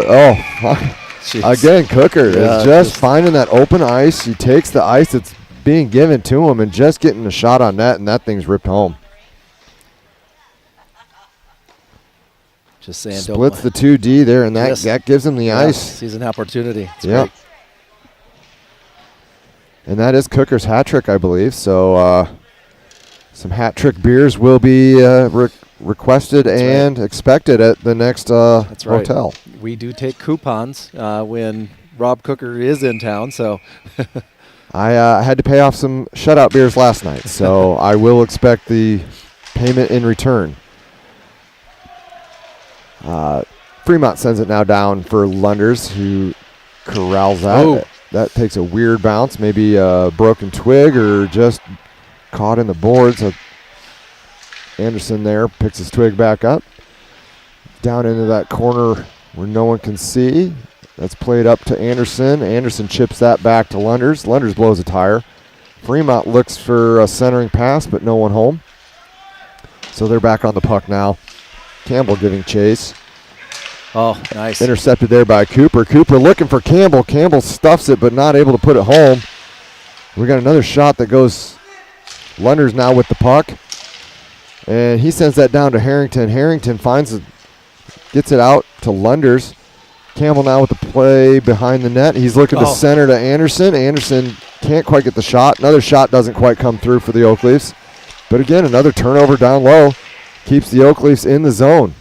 Again, Cooker is just finding that open ice. He takes the ice that's being given to him and just getting a shot on net, and that thing's ripped home. Just saying, splits the 2D there, and that gives him the ice. Sees an opportunity. Yep. And that is Cooker's hat trick, I believe. So some hat trick beers will be requested and expected at the next hotel. We do take coupons when Rob Cooker is in town. So I had to pay off some shutout beers last night, so I will expect the payment in return. Fremont sends it now down for Lunders, who corrals that. Oh. That takes a weird bounce, maybe a broken twig or just caught in the boards. Anderson there picks his twig back up. Down into that corner where no one can see. That's played up to Anderson. Anderson chips that back to Lunders. Lunders blows a tire. Fremont looks for a centering pass, but no one home. So they're back on the puck now. Campbell giving chase. Oh, nice. Intercepted there by Cooper. Cooper looking for Campbell. Campbell stuffs it, but not able to put it home. We got another shot that goes. Lunders now with the puck. And he sends that down to Harrington. Harrington gets it out to Lunders. Campbell now with the play behind the net. He's looking to center to Anderson. Anderson can't quite get the shot. Another shot doesn't quite come through for the Oak Leafs. But again, another turnover down low. Keeps the Oak Leafs in the zone.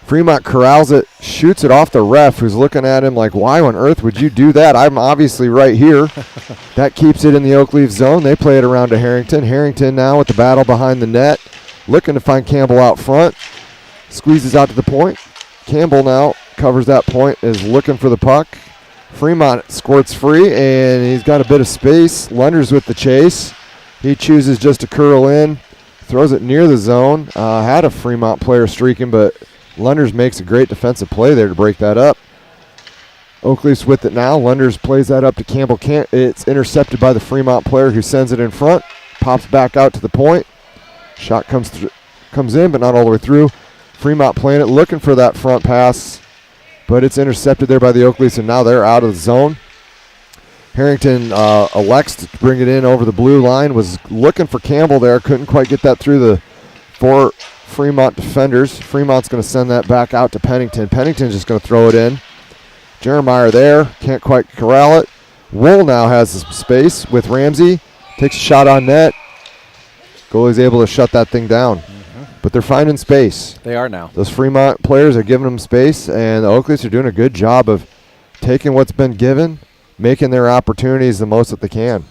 Fremont corrals it, shoots it off the ref, who's looking at him like, why on earth would you do that? I'm obviously right here. That keeps it in the Oak Leaf zone. They play it around to Harrington. Harrington now with the battle behind the net, looking to find Campbell out front. Squeezes out to the point. Campbell now covers that point, is looking for the puck. Fremont squirts free, and he's got a bit of space. Lunders with the chase. He chooses just to curl in, throws it near the zone. Had a Fremont player streaking, but Lunders makes a great defensive play there to break that up. Oak Leafs with it now. Lunders plays that up to Campbell. It's intercepted by the Fremont player who sends it in front. Pops back out to the point. Shot comes in, but not all the way through. Fremont playing it, looking for that front pass, but it's intercepted there by the Oak Leafs, and now they're out of the zone. Harrington elects to bring it in over the blue line. Was looking for Campbell there. Couldn't quite get that through the four Fremont defenders. Fremont's going to send that back out to Pennington. Pennington's just going to throw it in. Jeremiah there. Can't quite corral it. Wool now has some space with Ramsey. Takes a shot on net. Goalie's able to shut that thing down. But they're finding space. They are now. Those Fremont players are giving them space, and the Oak Leafs are doing a good job of taking what's been given, making their opportunities the most that they can.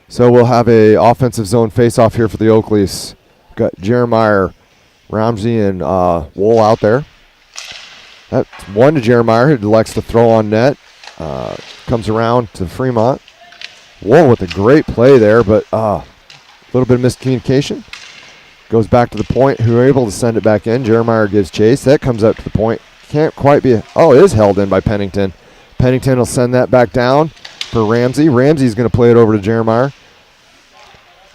So we'll have a offensive zone face-off here for the Oak Leafs. Got Jeremiah, Ramsey, and Wool out there. That's one to Jeremiah, who likes to throw on net. Comes around to Fremont. Wool with a great play there, but a little bit of miscommunication. Goes back to the point, who are able to send it back in. Jeremiah gives chase. That comes up to the point. Can't quite be. It is held in by Pennington. Pennington will send that back down for Ramsey. Ramsey's going to play it over to Jeremiah.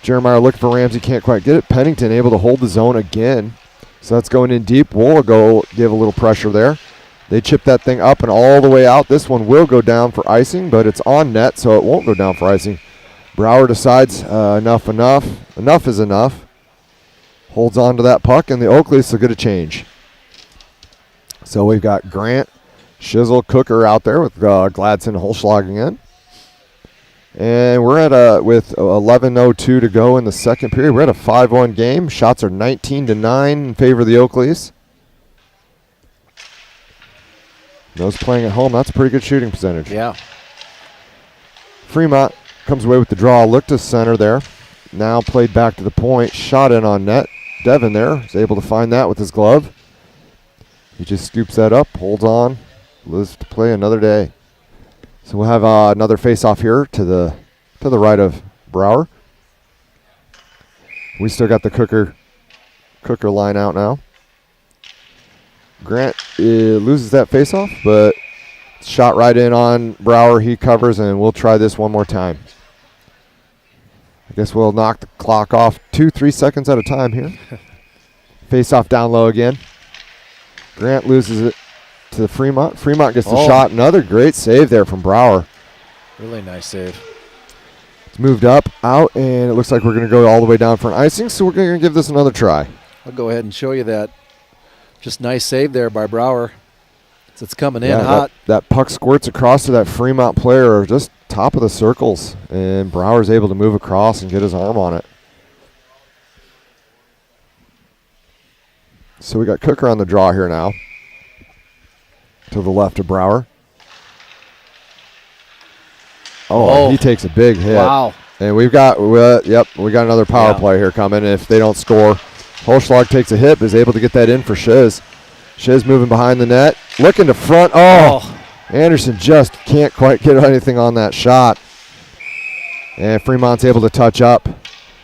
Jeremiah looking for Ramsey, can't quite get it. Pennington able to hold the zone again. So that's going in deep. We'll go give a little pressure there. They chip that thing up and all the way out. This one will go down for icing, but it's on net, so it won't go down for icing. Brower decides enough is enough. Holds on to that puck, and the Oakleys will get a change. So we've got Grant, Shizzle, Cooker out there with Gladson Holschlag in. And we're at with 11:02 to go in the second period. We're at a 5-1 game. Shots are 19-9 in favor of the Oakleys. Those playing at home, that's a pretty good shooting percentage. Yeah. Fremont comes away with the draw. Looked to center there. Now played back to the point. Shot in on net. Devin there is able to find that with his glove. He just scoops that up, holds on, lives to play another day. So we'll have another face-off here to the right of Brower. We still got the Cooker line out now. Grant loses that face-off, but shot right in on Brower. He covers, and we'll try this one more time. I guess we'll knock the clock off 2-3 seconds at a time here. Face-off down low again. Grant loses it to Fremont. Fremont gets the shot. Another great save there from Brower. Really nice save. It's moved up, out, and it looks like we're going to go all the way down for an icing, so we're going to give this another try. I'll go ahead and show you that. Just nice save there by Brower. It's coming in hot. That puck squirts across to that Fremont player, just top of the circles, and Brower's able to move across and get his arm on it. So we got Cooker on the draw here now, to the left of Brower. Oh, he takes a big hit. Wow. And we got another power play here coming. If they don't score, Holschlag takes a hit, but is able to get that in for Shiz. Shiz moving behind the net, looking to front. Anderson just can't quite get anything on that shot. And Fremont's able to touch up.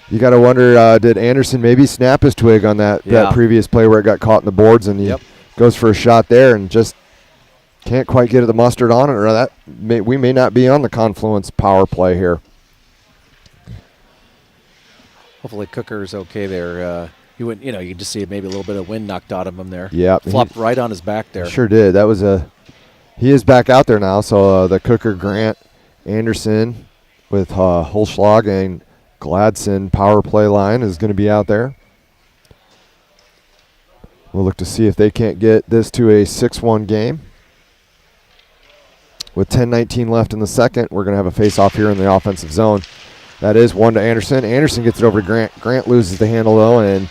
You got to wonder, did Anderson maybe snap his twig on that previous play where it got caught in the boards, and he goes for a shot there and just can't quite get the mustard on it, or we may not be on the Confluence power play here. Hopefully Cooker's okay there. You could just see maybe a little bit of wind knocked out of him there. Yeah, flopped right on his back there. Sure did. That was he is back out there now. So the Cooker, Grant, Anderson with Holschlag and Gladson power play line is going to be out there. We'll look to see if they can't get this to a 6-1 game. With 10:19 left in the second, we're going to have a face-off here in the offensive zone. That is one to Anderson. Anderson gets it over to Grant. Grant loses the handle, though, and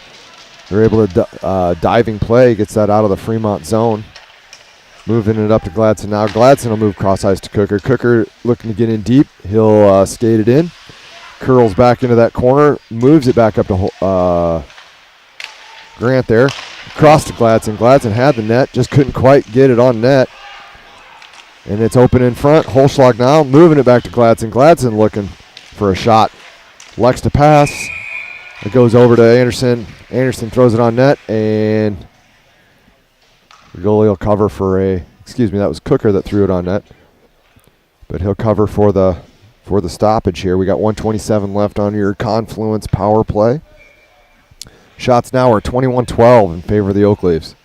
they're able to diving play, gets that out of the Fremont zone. Moving it up to Gladson now. Gladson will move cross ice to Cooker. Cooker looking to get in deep. He'll skate it in. Curls back into that corner. Moves it back up to Grant there. Across to Gladson. Gladson had the net. Just couldn't quite get it on net. And it's open in front. Holschlag now moving it back to Gladson. Gladson looking for a shot. Lex to pass. It goes over to Anderson. Anderson throws it on net, and the goalie will cover for that was Cooker that threw it on net. But he'll cover for the stoppage here. We got 1:27 left on your Confluence power play. Shots now are 21-12 in favor of the Oak Leaves.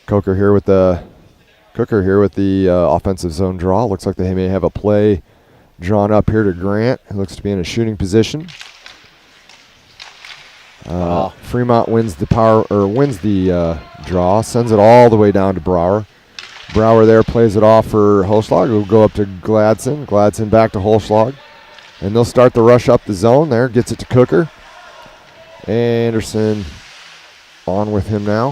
Cooker here with the offensive zone draw. Looks like they may have a play drawn up here to Grant. He looks to be in a shooting position. Fremont wins the draw, sends it all the way down to Brower. Brower there plays it off for Holschlag. It'll go up to Gladson. Gladson back to Holschlag. And they'll start the rush up the zone there. Gets it to Cooker. Anderson on with him now.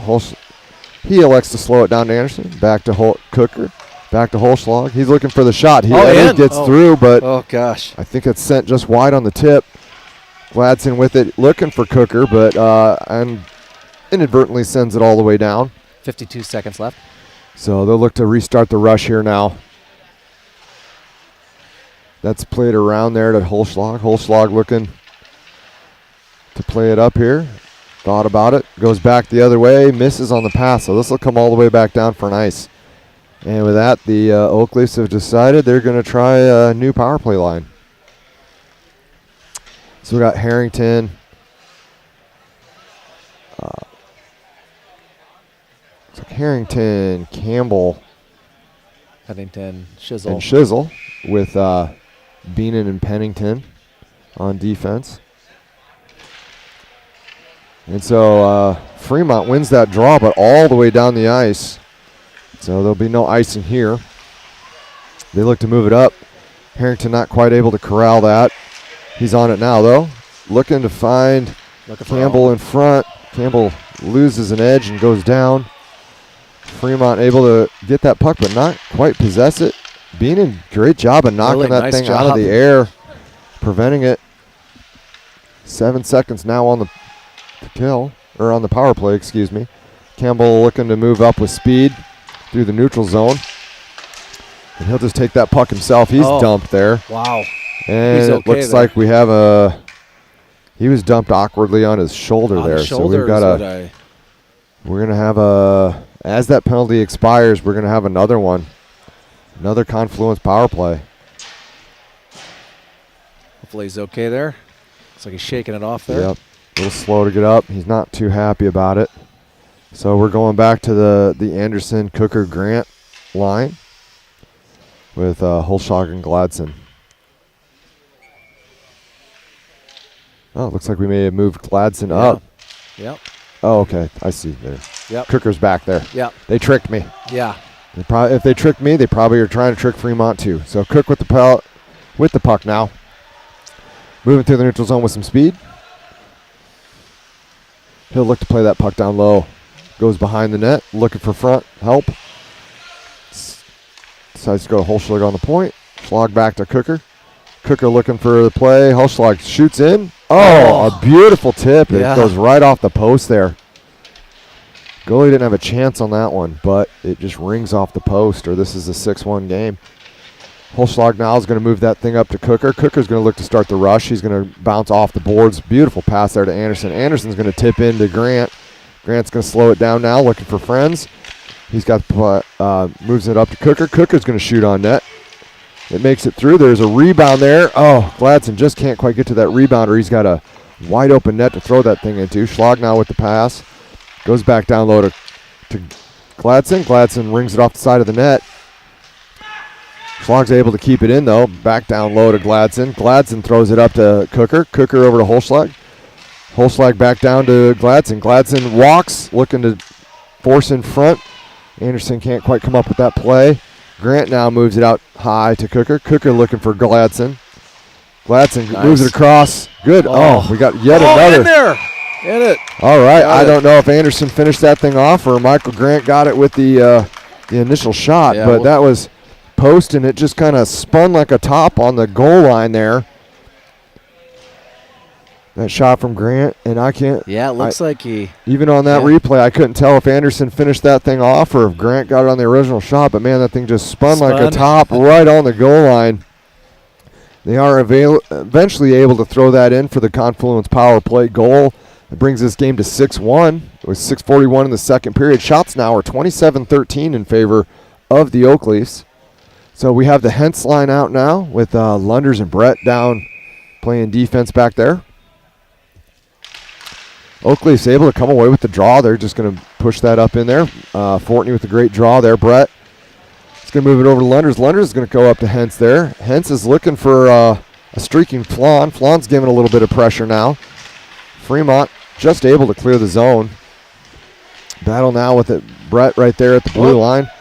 He elects to slow it down to Anderson. Back to Cooker. Back to Holschlag. He's looking for the shot. He gets through, but I think it's sent just wide on the tip. Gladson with it, looking for Cooker, but and inadvertently sends it all the way down. 52 seconds left. So they'll look to restart the rush here now. That's played around there to Holschlag. Holschlag looking to play it up here. Thought about it. Goes back the other way. Misses on the pass. So this will come all the way back down for an ice. And with that, the Oak Leafs have decided they're going to try a new power play line. So we got Harrington. Looks like Harrington, Campbell, Huntington, Shizzle. and Shizzle with Beenan and Pennington on defense. And so Fremont wins that draw, but all the way down the ice. So there'll be no icing here. They look to move it up. Harrington not quite able to corral that. He's on it now, though. Looking to find Campbell in front. Campbell loses an edge and goes down. Fremont able to get that puck, but not quite possess it. Beenan, great job of knocking really that nice thing job. out of the air, preventing it. 7 seconds now on the kill, or on the power play, excuse me. Campbell looking to move up with speed through the neutral zone. And he'll just take that puck himself. He's dumped there. Wow. And He's it okay looks there. like we have he was dumped awkwardly on his shoulder On there. the shoulder so we've got is we're going to have as that penalty expires, we're going to have another one. Another Confluence power play. hopefully he's okay there. Looks like he's shaking it off there. Yep. A little slow to get up. He's not too happy about it. So we're going back to the Anderson, Cooker, Grant line with Holschlag and Gladson. Oh, it looks like we may have moved Gladson up. Yep. Oh, okay. I see there. Yep. Cooker's back there. Yep. They tricked me. Yeah. If they tricked me, they probably are trying to trick Fremont too. So Cook with the puck now. Moving through the neutral zone with some speed. He'll look to play that puck down low. Goes behind the net, looking for front help. Decides to go to Holschlag on the point. Schlag back to Cooker. Cooker looking for the play. Holschlag shoots in. Oh, a beautiful tip. Yeah. It goes right off the post there. Goalie didn't have a chance on that one, but it just rings off the post, or this is a 6-1 game. Holschlag now is going to move that thing up to Cooker. Cooker's going to look to start the rush. He's going to bounce off the boards. Beautiful pass there to Anderson. Anderson's going to tip into Grant. Grant's going to slow it down now, looking for friends. He's got moves it up to Cooker. Cooker's going to shoot on net. It makes it through. There's a rebound there. Oh, Gladson just can't quite get to that rebounder. He's got a wide open net to throw that thing into. Schlag now with the pass. Goes back down low to Gladson. Gladson rings it off the side of the net. Schlag's able to keep it in, though. Back down low to Gladson. Gladson throws it up to Cooker. Cooker over to Holschlag. Holschlag back down to Gladson. Gladson walks, looking to force in front. Anderson can't quite come up with that play. Grant now moves it out high to Cooker. Cooker looking for Gladson. Gladson moves it across. Good. Oh, we got yet another. In there. In it. All right. I don't know if Anderson finished that thing off or Michael Grant got it with the initial shot, but that was post, and it just kind of spun like a top on the goal line there. That shot from Grant, and I can't. Yeah, it looks like he. Even on that replay, I couldn't tell if Anderson finished that thing off or if Grant got it on the original shot, but man, that thing just spun like a top right on the goal line. They are eventually able to throw that in for the Confluence power play goal. It brings this game to 6-1 with 6:41 in the second period. Shots now are 27-13 in favor of the Oak Leafs. So we have the Hentz line out now with Lunders and Brett down playing defense back there. Oak Leafs able to come away with the draw. They're just going to push that up in there. Fortney with a great draw there. Brett is going to move it over to Lunders. Lunders is going to go up to Hentz there. Hentz is looking for a streaking Flan. Flan's giving a little bit of pressure now. Fremont just able to clear the zone. Battle now with it. Brett right there at the blue line.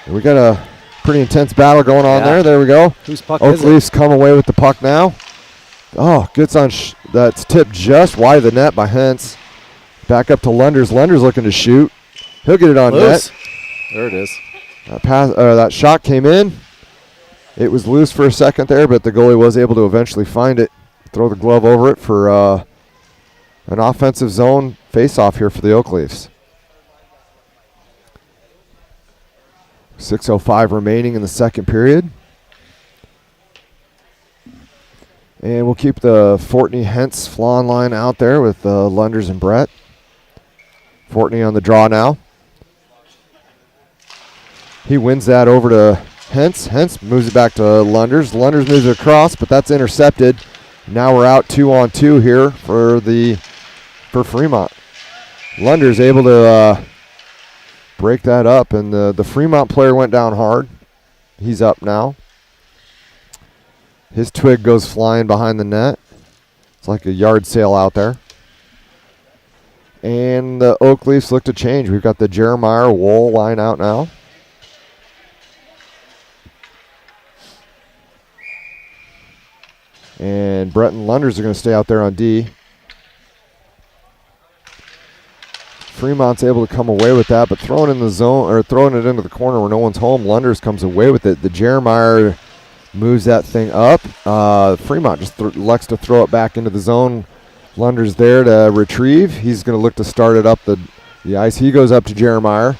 And we got a pretty intense battle going on there. There we go. Whose puck Oak is it? Leafs come away with the puck now. Oh, gets on. That's tipped just wide of the net by Hentz. Back up to Lunders. Lunders looking to shoot. He'll get it on net. There it is. That shot came in. It was loose for a second there, but the goalie was able to eventually find it. Throw the glove over it for an offensive zone face-off here for the Oak Leafs. 6:05 remaining in the second period. And we'll keep the Fortney Hentz Flan line out there with Lunders and Brett. Fortney on the draw now. He wins that over to Hentz. Hentz moves it back to Lunders. Lunders moves it across, but that's intercepted. Now we're out 2-on-2 here for Fremont. Lunders able to break that up, and the Fremont player went down hard. He's up now. His twig goes flying behind the net. It's like a yard sale out there. And the Oak Leafs look to change. We've got the Jeremiah Wool line out now. And Brett and Lunders are going to stay out there on D. Fremont's able to come away with that, but throwing in the zone or throwing it into the corner where no one's home. Lunders comes away with it. The Jeremiah moves that thing up. Fremont just elects to throw it back into the zone. Lunders there to retrieve. He's going to look to start it up the ice. He goes up to Jeremiah.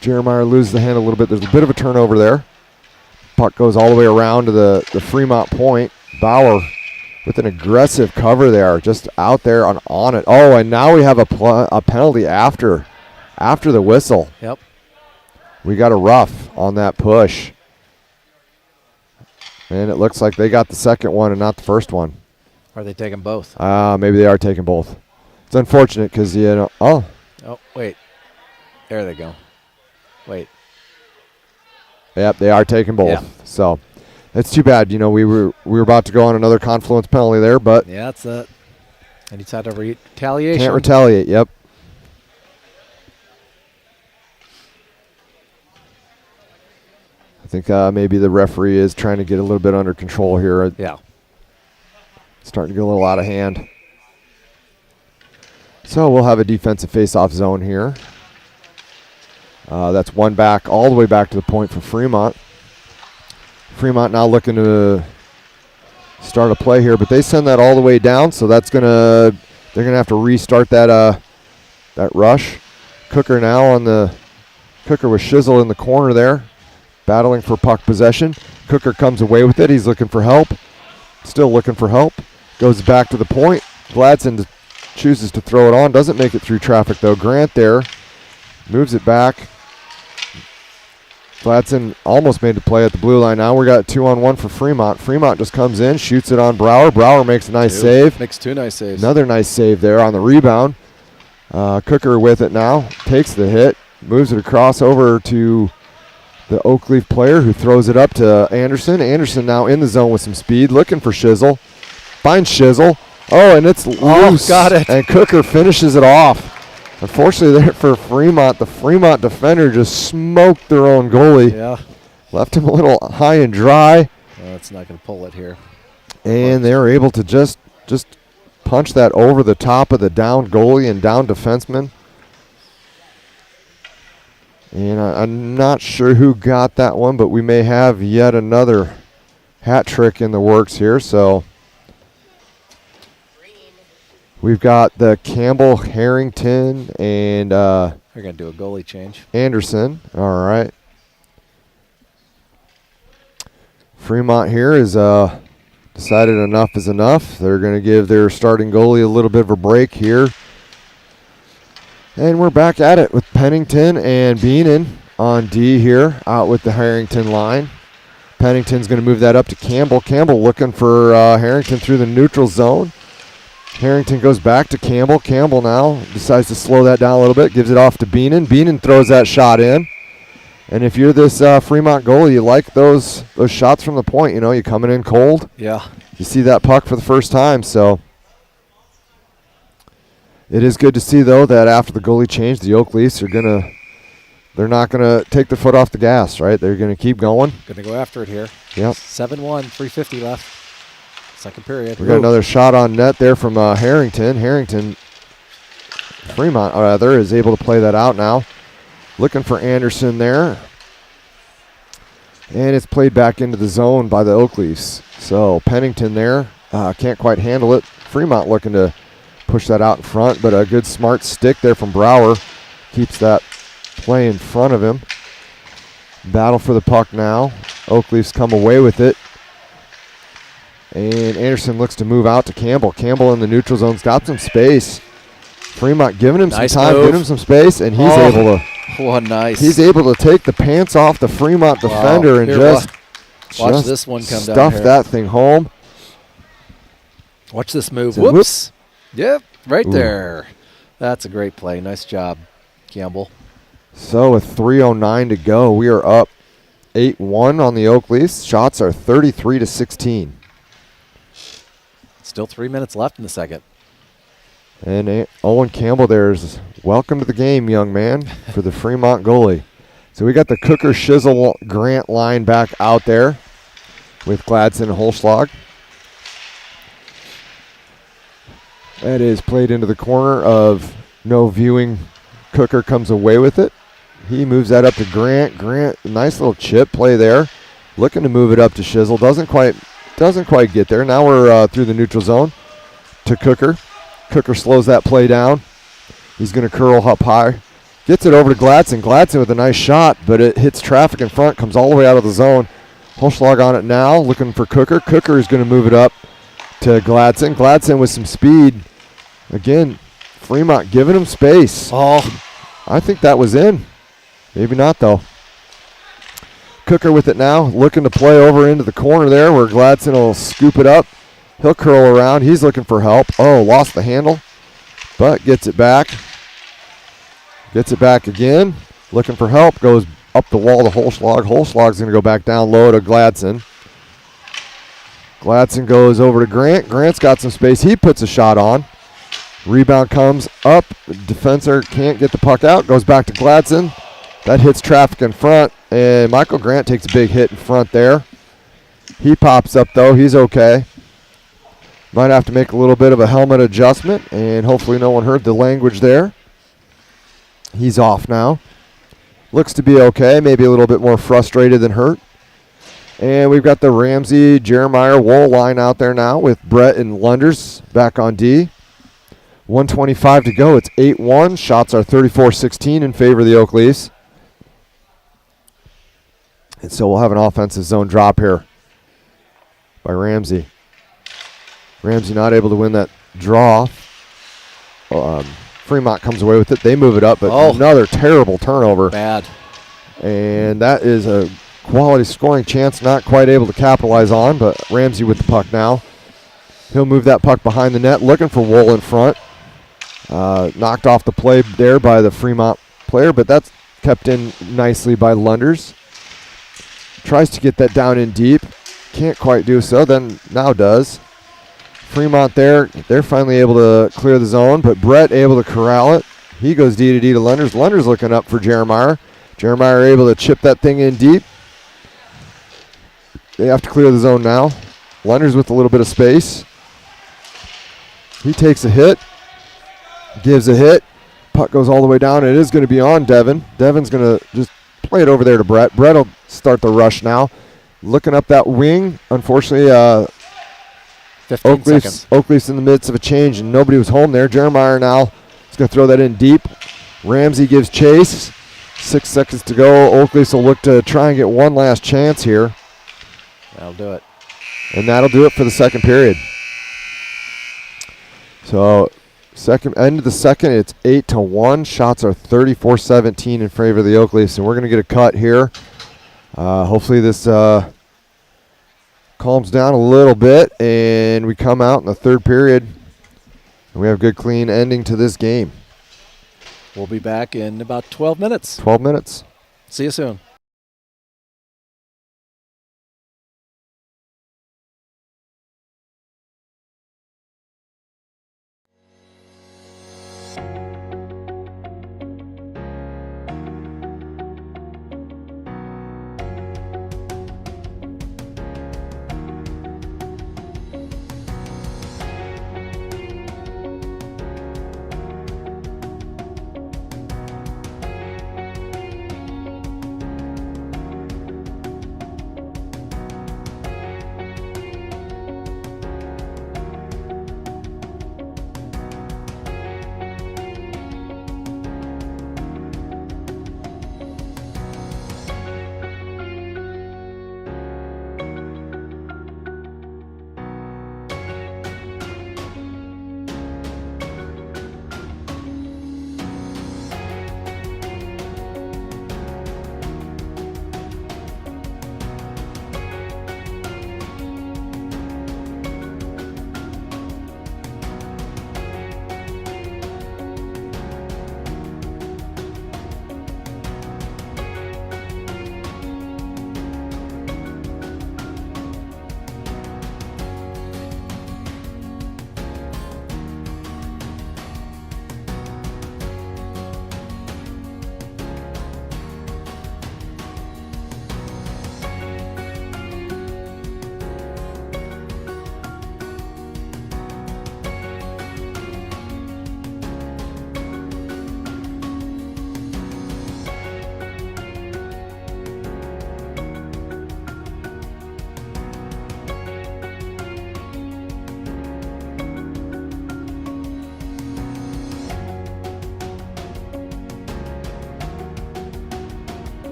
Jeremiah loses the hand a little bit. There's a bit of a turnover there. Puck goes all the way around to the Fremont point. Bauer with an aggressive cover there, just out there on it. Oh, and now we have a penalty after the whistle. Yep. We got a rough on that push. And it looks like they got the second one and not the first one. Are they taking both? Maybe they are taking both. It's unfortunate because, Oh, wait. There they go. Wait. Yep, they are taking both. Yeah. So it's too bad. We were about to go on another confluence penalty there, but Yeah, that's it. And he's had to retaliation. can't retaliate. Yep. I think maybe the referee is trying to get a little bit under control here. Yeah. Starting to get a little out of hand. So we'll have a defensive face-off zone here. That's one back, all the way back to the point for Fremont. Fremont now looking to start a play here, but they send that all the way down, so they're gonna have to restart that rush. Cooker with Shizzle in the corner there, battling for puck possession. Cooker comes away with it. He's looking for help. Still looking for help. Goes back to the point. Gladson chooses to throw it on. Doesn't make it through traffic though. Grant there moves it back. Gladson almost made the play at the blue line. Now we got 2-on-1 for Fremont. Fremont just comes in, shoots it on Brower. Brower makes a nice save. Makes two nice saves. Another nice save there on the rebound. Cooker with it now. Takes the hit. Moves it across over to the Oakleaf player who throws it up to Anderson. Anderson now in the zone with some speed, looking for Shizzle. Finds Shizzle. Oh, and it's loose. Got it. And Cooker finishes it off. Unfortunately there for Fremont, the Fremont defender just smoked their own goalie. Yeah. Left him a little high and dry. It's not going to pull it here. And they were able to just punch that over the top of the downed goalie and down defenseman. And I'm not sure who got that one, but we may have yet another hat trick in the works here. So we've got the Campbell, Harrington, and They're going to do a goalie change. Anderson. All right. Fremont here is decided enough is enough. They're going to give their starting goalie a little bit of a break here. And we're back at it with Pennington and Beenan on D here, out with the Harrington line. Pennington's going to move that up to Campbell. Campbell looking for Harrington through the neutral zone. Harrington goes back to Campbell. Campbell now decides to slow that down a little bit, gives it off to Beenan. Beenan throws that shot in. And if you're this Fremont goalie, you like those shots from the point. You're coming in cold. Yeah. You see that puck for the first time, so it is good to see, though, that after the goalie change, the Oak Leafs they're not going to take their foot off the gas, right? They're going to keep going. Going to go after it here. Yep. 7-1, 3:50 left. Second period. We got another shot on net there from Harrington. Fremont, rather, is able to play that out now. Looking for Anderson there. And it's played back into the zone by the Oak Leafs. So Pennington there can't quite handle it. Fremont looking to push that out in front, but a good smart stick there from Brower keeps that play in front of him. Battle for the puck now. Oak Leafs come away with it. And Anderson looks to move out to Campbell. Campbell in the neutral zone's got some space. Fremont giving him Nice some time, move. giving him some space, and he's able to. What nice. He's able to take the pants off the Fremont defender and Here, just watch this one come down stuff here. that thing home. Watch this move. So Whoops. Yep, right Ooh. there. That's a great play. Nice job, Campbell. So with 3:09 to go, we are up 8-1 on the Oak Leafs. Shots are 33-16. Still 3 minutes left in the second. And Owen Campbell there's welcome to the game, young man, for the Fremont goalie. So we got the Cooker Shizzle Grant line back out there with Gladson and Holschlag. That is played into the corner of no viewing. Cooker comes away with it. He moves that up to Grant. Grant, nice little chip play there. Looking to move it up to Shizzle. Doesn't quite get there. Now we're through the neutral zone to Cooker. Cooker slows that play down. He's going to curl up high. Gets it over to Gladson. Gladson with a nice shot, but it hits traffic in front, comes all the way out of the zone. Holschlag on it now, looking for Cooker. Cooker is going to move it up to Gladson. Gladson with some speed. Again, Fremont giving him space. Oh, I think that was in. Maybe not, though. Cooker with it now, looking to play over into the corner there where Gladson will scoop it up. He'll curl around. He's looking for help. Oh, lost the handle, but gets it back. Gets it back again. Looking for help. Goes up the wall to Holschlag. Holschlag's going to go back down low to Gladson. Gladson goes over to Grant. Grant's got some space. He puts a shot on. Rebound comes up. Defender can't get the puck out. Goes back to Gladson. That hits traffic in front, and Michael Grant takes a big hit in front there. He pops up, though. He's okay. Might have to make a little bit of a helmet adjustment, and hopefully no one heard the language there. He's off now. Looks to be okay, maybe a little bit more frustrated than hurt. And we've got the Ramsey, Jeremiah, Wool line out there now with Brett and Lunders back on D. 1:25 to go. It's 8-1. Shots are 34-16 in favor of the Oak Leafs. And so we'll have an offensive zone drop here by Ramsey. Ramsey not able to win that draw. Fremont comes away with it. They move it up, but another terrible turnover. Bad. And that is a quality scoring chance not quite able to capitalize on, but Ramsey with the puck now. He'll move that puck behind the net, looking for Wool in front. Knocked off the play there by the Fremont player, but that's kept in nicely by Lunders. Tries to get that down in deep. Can't quite do so, then now does. Fremont there, they're finally able to clear the zone, but Brett able to corral it. He goes D to Lunders. Lunders looking up for Jeremiah. Jeremiah able to chip that thing in deep. They have to clear the zone now. Lunders with a little bit of space. He takes a hit. Gives a hit. Puck goes all the way down. It is going to be on Devin. Devin's going to just play it over there to Brett. Brett will start the rush now. Looking up that wing. Unfortunately, 15 seconds. Oak Leafs in the midst of a change, and nobody was home there. Jeremiah now is going to throw that in deep. Ramsey gives chase. 6 seconds to go. Oak Leafs will look to try and get one last chance here. That'll do it. And that'll do it for the second period. So, end of the second, it's 8-1. Shots are 34-17 in favor of the Oak Leafs, and we're going to get a cut here. Hopefully this calms down a little bit, and we come out in the third period, and we have a good, clean ending to this game. We'll be back in about 12 minutes. 12 minutes. See you soon.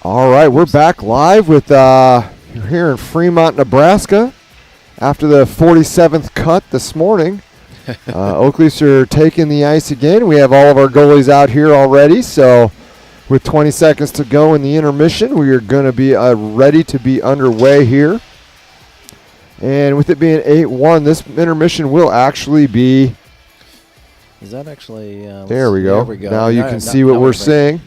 All right, we're back live with here in Fremont, Nebraska. After the 47th cut this morning, Oak Leafs are taking the ice again. We have all of our goalies out here already, so with 20 seconds to go in the intermission, we are going to be ready to be underway here. And with it being 8-1, this intermission will actually be... Is that actually... there we go. Now you can see what we're seeing.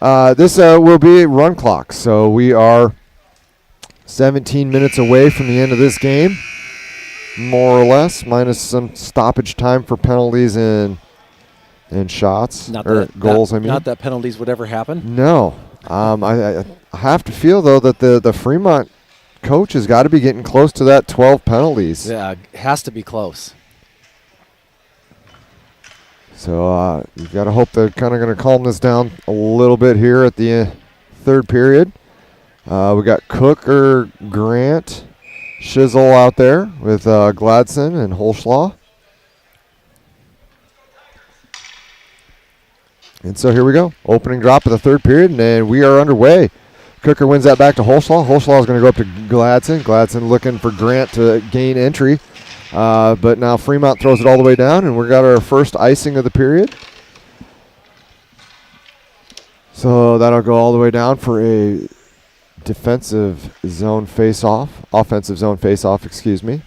Right. This will be a run clock, so we are 17 minutes away from the end of this game, more or less, minus some stoppage time for penalties and shots, goals, I mean. Not that penalties would ever happen. No. I have to feel, though, that the Fremont coach has got to be getting close to that 12 penalties. Yeah, it has to be close. So you've got to hope they're kind of going to calm this down a little bit here at the third period. We got Cooker, Grant, Shizzle out there with Gladson and Holschlaw. And so here we go. Opening drop of the third period, and we are underway. Cooker wins that back to Holschlaw. Holschlaw is going to go up to Gladson. Gladson looking for Grant to gain entry. But now Fremont throws it all the way down, and we got our first icing of the period. So that'll go all the way down for a defensive zone face-off. Offensive zone face-off, excuse me.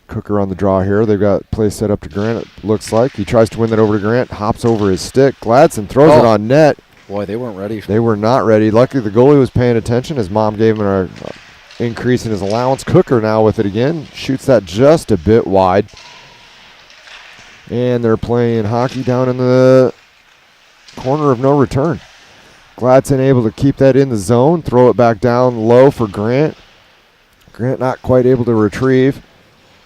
Cooker on the draw here. They've got play set up to Grant, it looks like. He tries to win that over to Grant, hops over his stick. Gladson throws it on net. Boy, they weren't ready. They were not ready. Luckily, the goalie was paying attention. His mom gave him an increase in his allowance. Cooker now with it again. Shoots that just a bit wide. And they're playing hockey down in the corner of no return. Gladson able to keep that in the zone, throw it back down low for Grant. Grant not quite able to retrieve.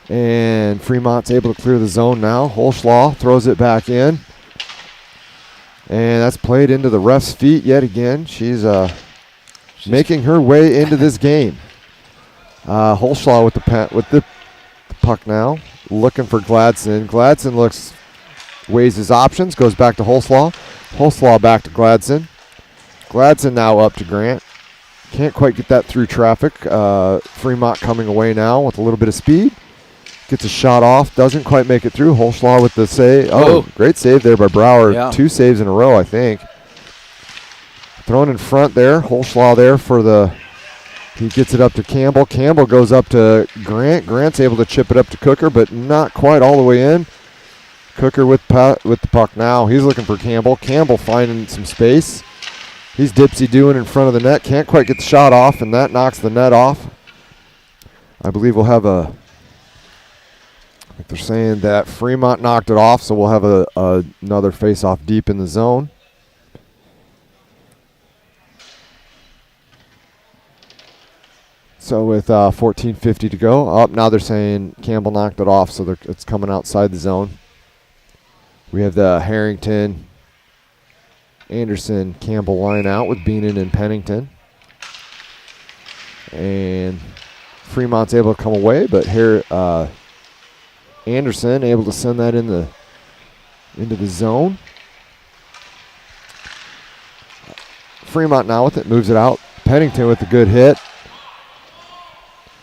And Fremont's able to clear the zone now. Holschlaw throws it back in. And that's played into the ref's feet yet again. She's making her way into this game. Holschlaw with the puck now, looking for Gladson. Gladson weighs his options, goes back to Holschlaw. Holschlaw back to Gladson. Gladson now up to Grant. Can't quite get that through traffic. Fremont coming away now with a little bit of speed. Gets a shot off, doesn't quite make it through. Holschlaw with the save. Oh, great save there by Brower. Yeah. 2 saves in a row, I think. Thrown in front there. Holschlaw there he gets it up to Campbell. Campbell goes up to Grant. Grant's able to chip it up to Cooker, but not quite all the way in. Cooker with the puck now. He's looking for Campbell. Campbell finding some space. He's dipsy-doing in front of the net. Can't quite get the shot off, and that knocks the net off. I believe we'll have I think they're saying that Fremont knocked it off, so we'll have another face-off deep in the zone. So with 14:50 to go, now they're saying Campbell knocked it off, so it's coming outside the zone. We have the Harrington, Anderson, Campbell line out with Beenan and Pennington. And Fremont's able to come away, but here Anderson able to send that into the zone. Fremont now with it, moves it out. Pennington with a good hit.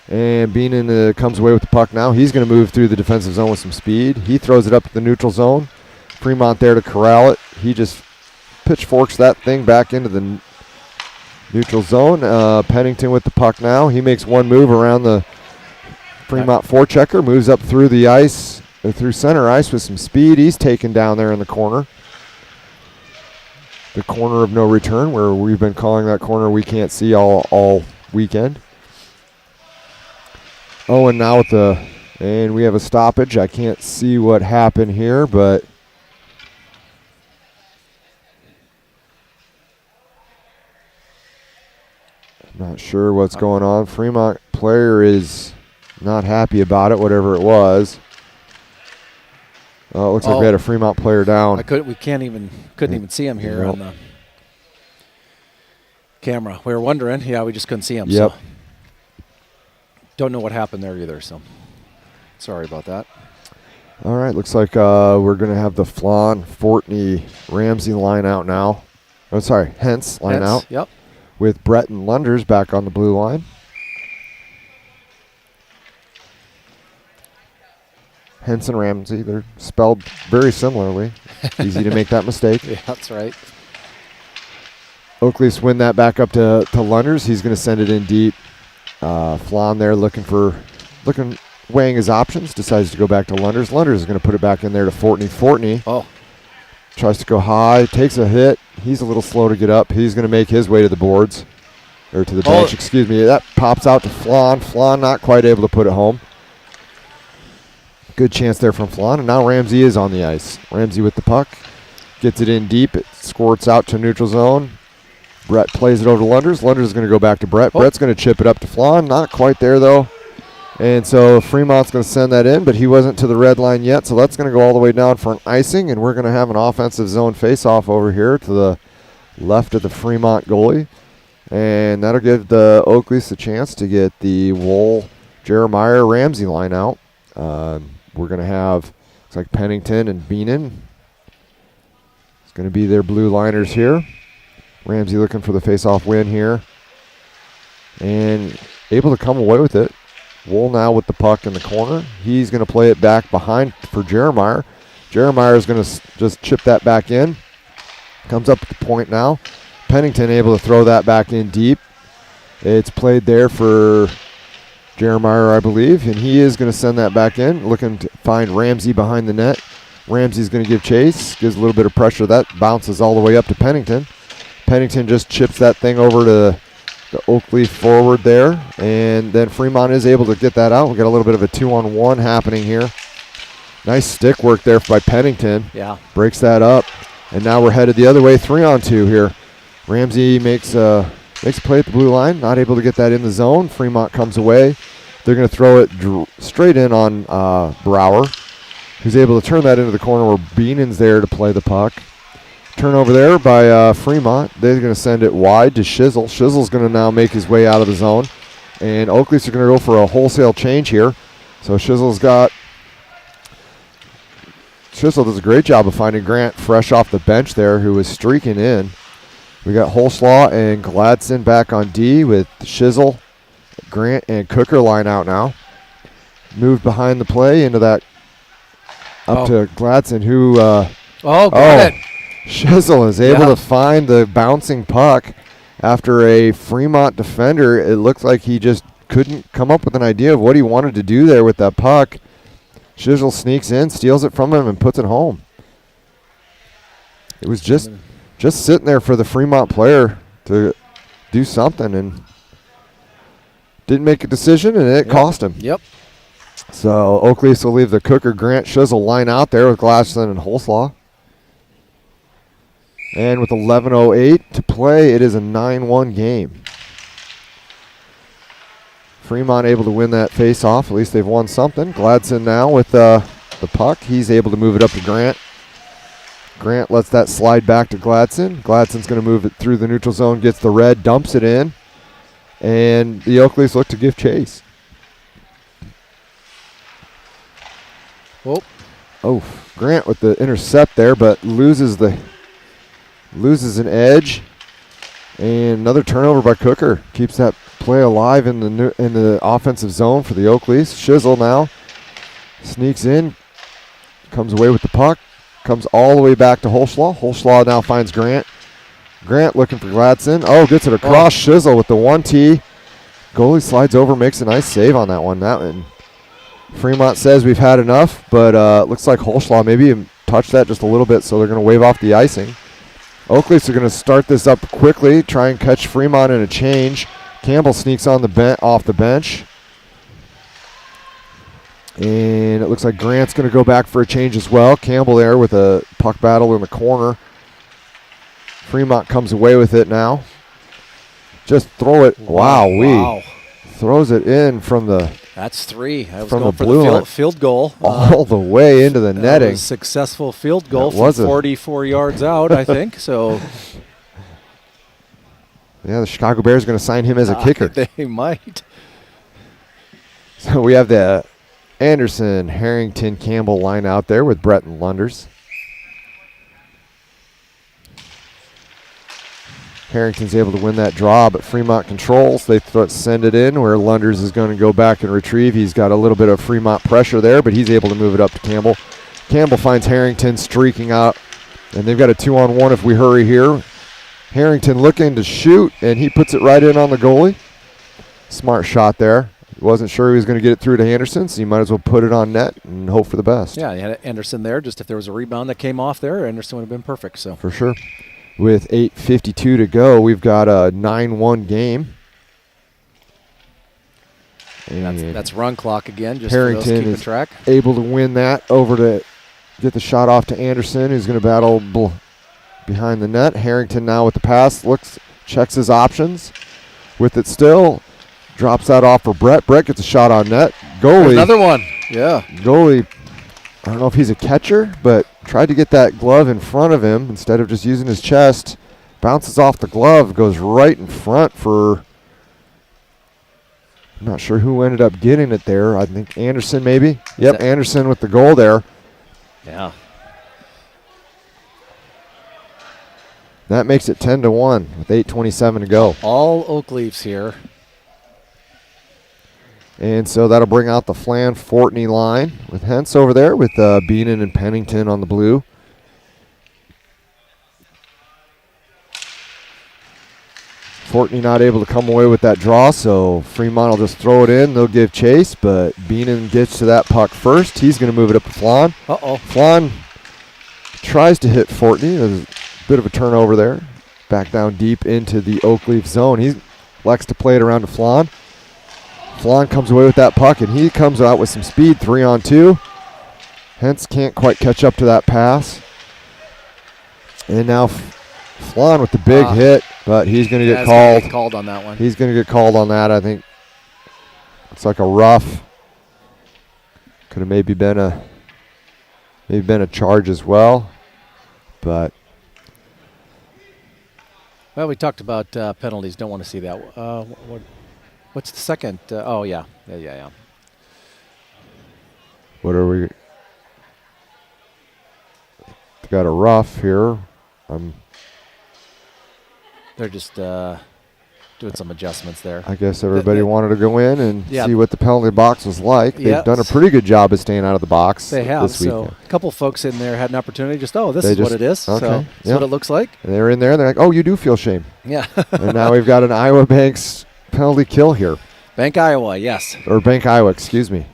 And Beenan comes away with the puck now. He's going to move through the defensive zone with some speed. He throws it up at the neutral zone. Fremont there to corral it. He just pitchforks that thing back into the neutral zone. Pennington with the puck now. He makes one move around the Fremont forechecker, moves up through the ice, through center ice with some speed. He's taken down there in the corner. The corner of no return, where we've been calling that corner we can't see all weekend. Oh, and now and we have a stoppage. I can't see what happened here, but I'm not sure what's going on. Fremont player is not happy about it, whatever it was. Oh, it looks like we had a Fremont player down. We couldn't even see him here on the camera. We were wondering. Yeah, we just couldn't see him. Yep. So don't know what happened there either. So sorry about that. All right, looks like we're going to have the Flan, Fortney, Ramsey line out now. Oh, sorry, Hence line out. Yep. With Brett and Lunders back on the blue line. Hence and Ramsey, they're spelled very similarly. Easy to make that mistake. Yeah, that's right. Oakleafs win that back up to Lunders. He's going to send it in deep. Flan there weighing his options, decides to go back to Lunders. Lunders is going to put it back in there to Fortney. Fortney tries to go high, takes a hit. He's a little slow to get up. He's going to make his way to the boards, or to the bench, excuse me. That pops out to Flan. Flan not quite able to put it home. Good chance there from Flan, and now Ramsey is on the ice. Ramsey with the puck, gets it in deep. It squirts out to neutral zone. Brett plays it over to Lunders. Lunders is going to go back to Brett. Brett's going to chip it up to Flan. Not quite there, though. And so Fremont's going to send that in, but he wasn't to the red line yet, so that's going to go all the way down for an icing, and we're going to have an offensive zone face-off over here to the left of the Fremont goalie. And that'll give the Oakleys a chance to get the Wool, Jeremiah, Ramsey line out. We're going to have, looks like Pennington and Beenan. It's going to be their blue liners here. Ramsey looking for the face-off win here. And able to come away with it. Wool now with the puck in the corner. He's going to play it back behind for Jeremiah. Jeremiah is going to just chip that back in. Comes up at the point now. Pennington able to throw that back in deep. It's played there for Jeremiah, I believe, and he is going to send that back in, looking to find Ramsey behind the net. Ramsey's going to give chase, gives a little bit of pressure. That bounces all the way up to Pennington. Pennington just chips that thing over to the Oakleaf forward there, and then Fremont is able to get that out. We got a little bit of a 2-on-1 happening here. Nice stick work there by Pennington. Yeah. Breaks that up, and now we're headed the other way, 3-on-2 here. Ramsey makes a play at the blue line, not able to get that in the zone. Fremont comes away. They're going to throw it straight in on Brower, who's able to turn that into the corner where Beenan's there to play the puck. Turnover there by Fremont. They're going to send it wide to Shizzle. Shizzle's going to now make his way out of the zone. And Oakleys are going to go for a wholesale change here. So Shizzle does a great job of finding Grant fresh off the bench there, who was streaking in. We got Holslaw and Gladson back on D with Shizzle, Grant, and Cooker line out now. Moved behind the play into that up to Gladson, who got it. Shizzle is able to find the bouncing puck after a Fremont defender. It looked like he just couldn't come up with an idea of what he wanted to do there with that puck. Shizzle sneaks in, steals it from him, and puts it home. It was just sitting there for the Fremont player to do something, and didn't make a decision, and it cost him. Yep. So Oakleys will leave the Cooker, Grant, Shizzle line out there with Gladson and Holslaw. And with 11:08 to play, it is a 9-1 game. Fremont able to win that face-off. At least they've won something. Gladson now with the puck. He's able to move it up to Grant. Grant lets that slide back to Gladson. Gladson's going to move it through the neutral zone, gets the red, dumps it in. And the Oakleys look to give chase. Oh, Grant with the intercept there, but loses an edge. And another turnover by Cooker. Keeps that play alive in the offensive zone for the Oakleys. Shizzle now sneaks in, comes away with the puck, comes all the way back to Holslaw. Holslaw now finds Grant. Grant looking for Gladson. Oh, gets it across. Shizzle with the 1T. Goalie slides over, makes a nice save on that one. Fremont says we've had enough, but looks like Holslaw maybe touched that just a little bit, so they're going to wave off the icing. Oakleys are going to start this up quickly, try and catch Fremont in a change. Campbell sneaks on off the bench. And it looks like Grant's going to go back for a change as well. Campbell there with a puck battle in the corner. Fremont comes away with it now. Just throw it. Wow. Throws it in from the... That's three. I was from going the for blue the line. field goal. All the way into the netting. Successful field goal That was from 44 yards out, I think. So yeah, the Chicago Bears are going to sign him as a kicker. They might. So we have the Anderson, Harrington, Campbell line out there with Brett and Lunders. Harrington's able to win that draw, but Fremont controls. They send it in where Lunders is going to go back and retrieve. He's got a little bit of Fremont pressure there, but he's able to move it up to Campbell. Campbell finds Harrington streaking out, and they've got a 2-on-1 if we hurry here. Harrington looking to shoot, and he puts it right in on the goalie. Smart shot there. Wasn't sure he was going to get it through to Anderson, so you might as well put it on net and hope for the best. Yeah, you had Anderson there. Just if there was a rebound that came off there, Anderson would have been perfect. So for sure. With 8:52 to go, we've got a 9-1 game. And that's run clock again, just Harrington for those keeping is track. Able to win that over to get the shot off to Anderson, who's going to battle behind the net. Harrington now with the pass, checks his options. With it still, drops that off for Brett. Brett gets a shot on net. Goalie. Another one. Yeah. Goalie, I don't know if he's a catcher, but tried to get that glove in front of him instead of just using his chest. Bounces off the glove, goes right in front for, I'm not sure who ended up getting it there. I think Anderson maybe. Yep, Anderson with the goal there. Yeah. That makes it 10-1 with 8:27 to go. All Oak Leafs here. And so that'll bring out the Flan Fortney line with Hentz over there with Beenan and Pennington on the blue. Fortney not able to come away with that draw, so Fremont will just throw it in. They'll give chase, but Beenan gets to that puck first. He's going to move it up to Flan. Uh-oh. Flan tries to hit Fortney. There's a bit of a turnover there. Back down deep into the Oak Leaf zone. He likes to play it around to Flan. Flan comes away with that puck, and he comes out with some speed, 3-on-2. Hence can't quite catch up to that pass. And now Flan with the big hit, but he's going to get called. Get called on that one. He's going to get called on that, I think. It's like a rough. Could have maybe been a charge as well, but. Well, we talked about penalties. Don't want to see that. What's the second? Oh, yeah. Yeah. What are we? Got a rough here. They're just doing some adjustments there. I guess everybody wanted to go in and see what the penalty box was like. They've Yep. done a pretty good job of staying out of the box They have. this So weekend. a couple folks in there had an opportunity. This They is what just- it is. okay, So that's yeah. what it looks like. And they're in there. They're like, oh, you do feel shame. Yeah. And now we've got an Iowa Banks penalty kill here. Bank, Iowa, yes. Or Bank, Iowa, excuse me.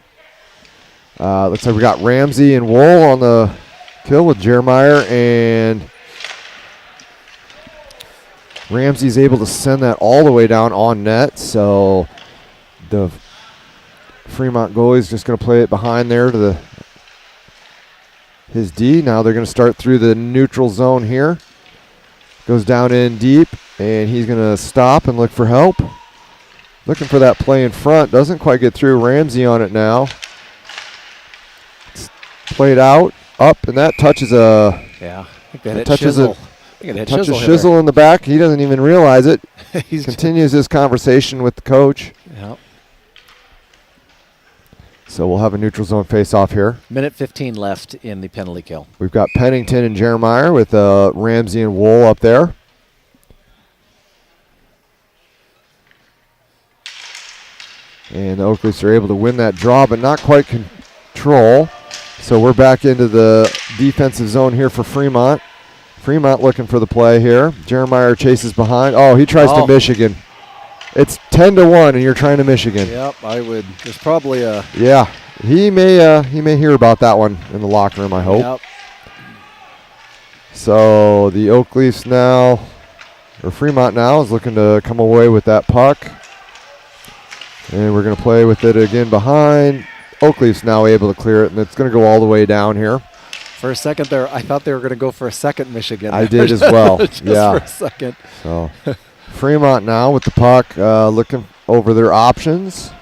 Looks like we got Ramsey and Wool on the kill with Jeremiah, and Ramsey's able to send that all the way down on net. So the Fremont goalie's just going to play it behind there to his D. Now they're going to start through the neutral zone here. Goes down in deep, and he's going to stop and look for help. Looking for that play in front. Doesn't quite get through. Ramsey on it now. It's played out, up, and that touches a Yeah. I think that hit touches Shizzle. I think it hit touches Shizzle. Shizzle in the back. He doesn't even realize it. He's Continues his conversation with the coach. Yep. So we'll have a neutral zone face-off here. Minute 15 left in the penalty kill. We've got Pennington and Jeremiah with Ramsey and Wool up there. And the Oak Leafs are able to win that draw, but not quite control. So we're back into the defensive zone here for Fremont. Fremont looking for the play here. Jeremiah chases behind. Oh, he tries to Michigan. It's 10-1, and you're trying to Michigan. Yep, I would. There's probably a. Yeah, he may hear about that one in the locker room, I hope. Yep. So the Oak Leafs now, or Fremont now, is looking to come away with that puck. And we're going to play with it again behind. Oak Leafs now able to clear it, and it's going to go all the way down here. For a second there, I thought they were going to go for a second Michigan. I did as well. Just yeah. for a second. So Fremont now with the puck, looking over their options.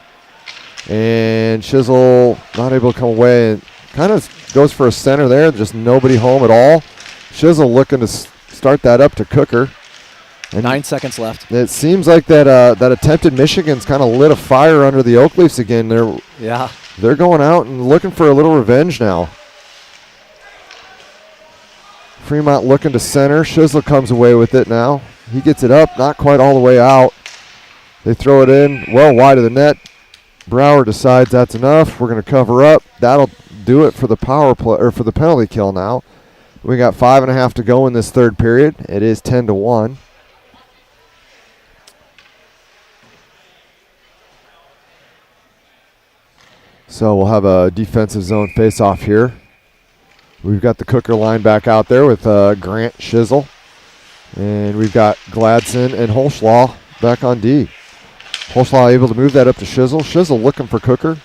And Shizzle not able to come away, and kind of goes for a center there, just nobody home at all. Shizzle looking to start that up to Cooker. And 9 seconds left. It seems like that attempted Michigan's kind of lit a fire under the Oak Leafs again. They're going out and looking for a little revenge now. Fremont looking to center. Shizzle comes away with it now. He gets it up, not quite all the way out. They throw it in well wide of the net. Brower decides that's enough. We're going to cover up. That'll do it for the power play or for the penalty kill now. We got 5.5 to go in this third period. It is 10-1. So we'll have a defensive zone face-off here. We've got the Cooker line back out there with Grant, Shizzle. And we've got Gladson and Holschlaw back on D. Holschlaw able to move that up to Shizzle. Shizzle looking for Cooker.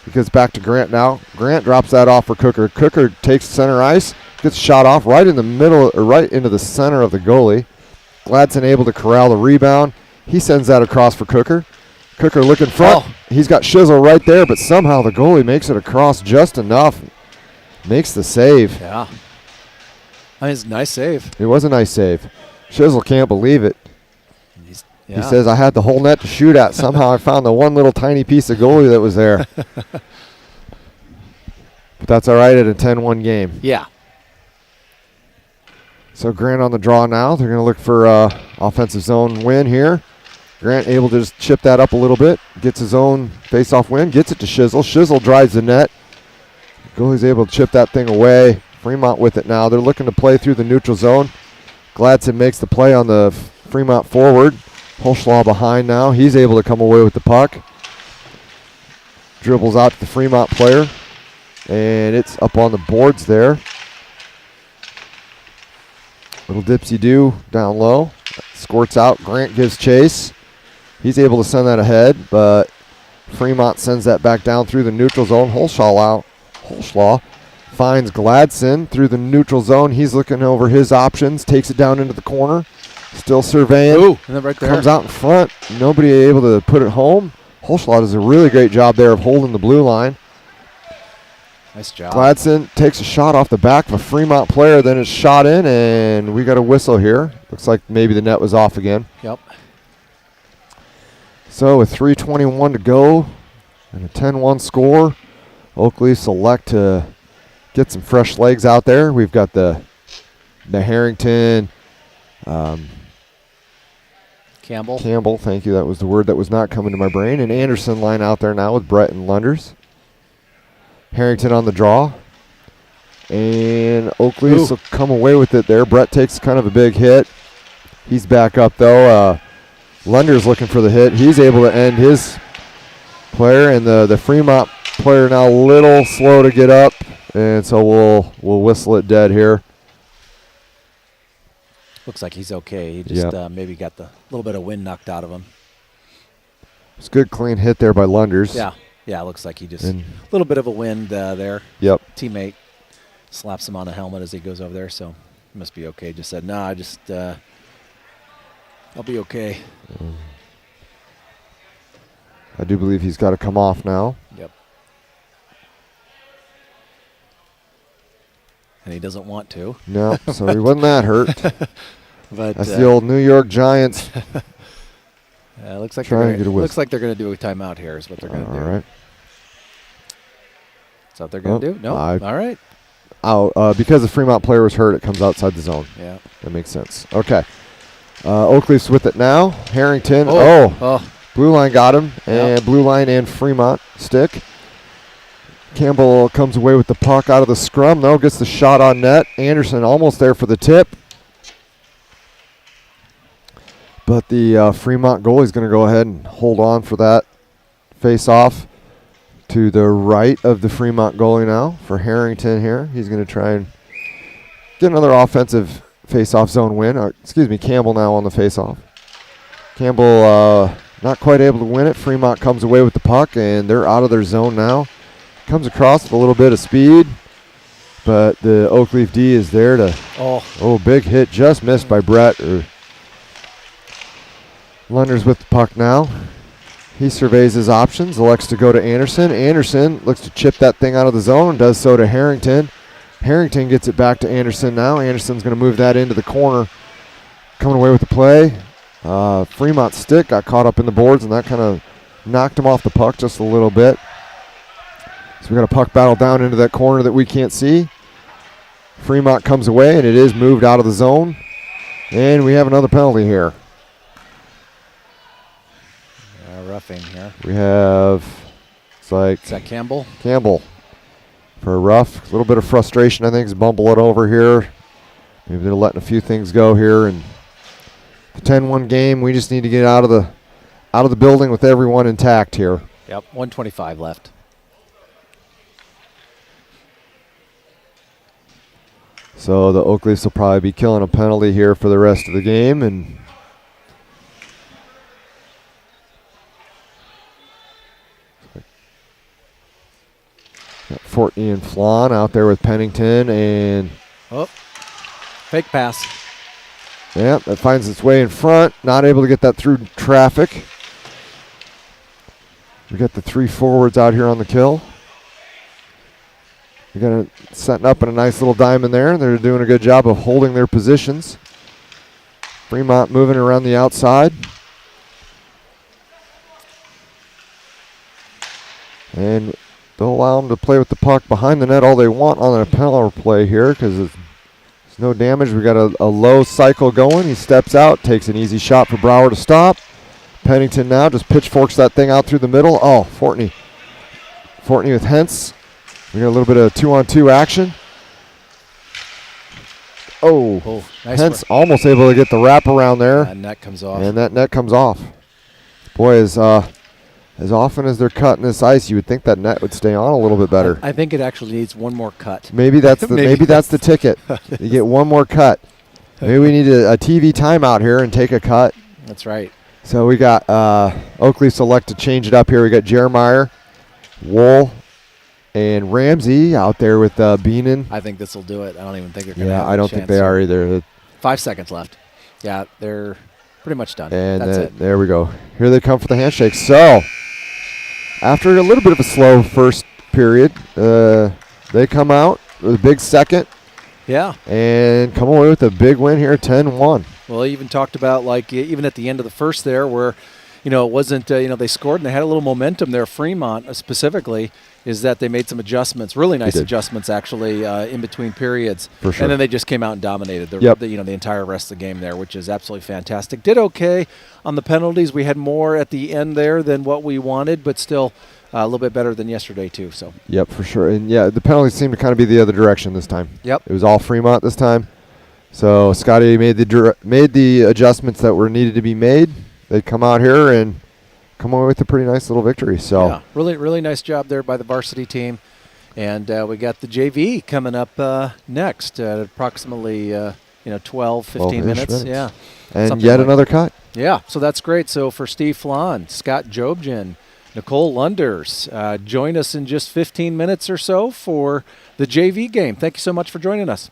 He gets back to Grant now. Grant drops that off for Cooker. Cooker takes center ice, gets shot off right in the middle, or right into the center of the goalie. Gladson able to corral the rebound. He sends that across for Cooker. Cooker looking front. Oh. He's got Shizzle right there, but somehow the goalie makes it across just enough. Makes the save. Yeah. I mean, it's a nice save. It was a nice save. Shizzle can't believe it. Yeah. He says, I had the whole net to shoot at. Somehow I found the one little tiny piece of goalie that was there. But that's all right at a 10-1 game. Yeah. So Grant on the draw now. They're going to look for offensive zone win here. Grant able to just chip that up a little bit. Gets his own face-off win. Gets it to Shizzle. Shizzle drives the net. Goalie's able to chip that thing away. Fremont with it now. They're looking to play through the neutral zone. Gladson makes the play on the Fremont forward. Holschlaw behind now. He's able to come away with the puck. Dribbles out to the Fremont player. And it's up on the boards there. Little dipsy-do down low. Squirts out. Grant gives chase. He's able to send that ahead, but Fremont sends that back down through the neutral zone. Holschlaw finds Gladson through the neutral zone. He's looking over his options. Takes it down into the corner. Still surveying. Ooh, and then right there. Comes out in front. Nobody able to put it home. Holschlaw does a really great job there of holding the blue line. Nice job. Gladson takes a shot off the back of a Fremont player, then it's shot in, and we got a whistle here. Looks like maybe the net was off again. Yep. So with 3:21 to go and a 10-1 score, Oak Leafs select to get some fresh legs out there. We've got the Harrington, Campbell, thank you. That was the word that was not coming to my brain. And Anderson line out there now with Brett and Lunders. Harrington on the draw. And Oak Leafs will come away with it there. Brett takes kind of a big hit. He's back up, though. Lunder's looking for the hit. He's able to end his player. And the Fremont player now a little slow to get up. And so we'll whistle it dead here. Looks like he's okay. He just maybe got the little bit of wind knocked out of him. It's a good clean hit there by Lunders. Yeah, it looks like he just a little bit of a wind there. Yep. Teammate slaps him on the helmet as he goes over there, so he must be okay. Just said, I'll be okay. I do believe he's got to come off now. Yep. And he doesn't want to. No, so he wasn't that hurt. But that's the old New York Giants. Looks like trying to get a whistle. Looks like they're going to do a timeout here. Is what they're going to do. All right. Is that what they're going to do? No. All right. Because the Fremont player was hurt, it comes outside the zone. Yeah. That makes sense. Okay. Oak Leafs with it now. Harrington. Blue line got him. And blue line and Fremont stick. Campbell comes away with the puck out of the scrum, though. Gets the shot on net. Anderson almost there for the tip. But the Fremont goalie is going to go ahead and hold on for that face-off to the right of the Fremont goalie now for Harrington here. He's going to try and get another offensive face-off zone win. Campbell now on the face-off. Campbell not quite able to win it. Fremont comes away with the puck, and they're out of their zone now. Comes across with a little bit of speed, but the Oak Leaf D is there to... big hit. Just missed by Brett. Lunders with the puck now. He surveys his options, elects to go to Anderson. Anderson looks to chip that thing out of the zone and does so to Harrington. Harrington gets it back to Anderson now. Anderson's going to move that into the corner. Coming away with the play. Fremont stick got caught up in the boards, and that kind of knocked him off the puck just a little bit. So we got a puck battle down into that corner that we can't see. Fremont comes away, and it is moved out of the zone. And we have another penalty here. Roughing here. We have, it's like... Is that Campbell? Campbell for a rough. A little bit of frustration, I think, is bumbling over here. Maybe they're letting a few things go here. And the 10-1 game, we just need to get out of the building with everyone intact here. Yep, 1:25 left. So the Oak Leafs will probably be killing a penalty here for the rest of the game. And got Fortney and Flan out there with Pennington. And Fake pass. yeah, that finds its way in front. Not able to get that through traffic. We got the 3 forwards out here on the kill. They're going to setting up in a nice little diamond there. They're doing a good job of holding their positions. Fremont moving around the outside. And they'll allow them to play with the puck behind the net all they want on a power play here because there's no damage. We got a low cycle going. He steps out, takes an easy shot for Brower to stop. Pennington now just pitchforks that thing out through the middle. Oh, Fortney with Hentz. We got a little bit of 2-on-2 action. Oh, nice Hentz almost able to get the wrap around there. And net comes off. And that net comes off. Boy, as often as they're cutting this ice, you would think that net would stay on a little bit better. I think it actually needs one more cut. Maybe that's the maybe that's the ticket. You get one more cut. Maybe we need a TV timeout here and take a cut. That's right. So we got Oakley select to change it up here. We got Jeremiah, Wool, and Ramsey out there with Beenan. I think this will do it. I don't even think they're going to have I don't think they are either. 5 seconds left. Yeah, they're pretty much done. And that's it. There we go. Here they come for the handshake. So after a little bit of a slow first period, they come out with a big second. Yeah. And come away with a big win here, 10-1. Well, I even talked about, like, even at the end of the first there where, it wasn't, they scored and they had a little momentum there, Fremont specifically, is that they made some adjustments, really nice adjustments actually in between periods. For sure. And then they just came out and dominated the entire rest of the game there, which is absolutely fantastic. Did okay on the penalties. We had more at the end there than what we wanted, but still a little bit better than yesterday too. So. Yep, for sure. And, the penalties seemed to kind of be the other direction this time. Yep. It was all Fremont this time. So Scotty made the adjustments that were needed to be made. They come out here and come away with a pretty nice little victory. So yeah, really, really nice job there by the varsity team. And we got the JV coming up next at approximately 12, 15 minutes. Yeah. And yet another cut. Yeah, so that's great. So for Steve Flan, Scott Jobjen, Nicole Lunders, join us in just 15 minutes or so for the JV game. Thank you so much for joining us.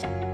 Thanks.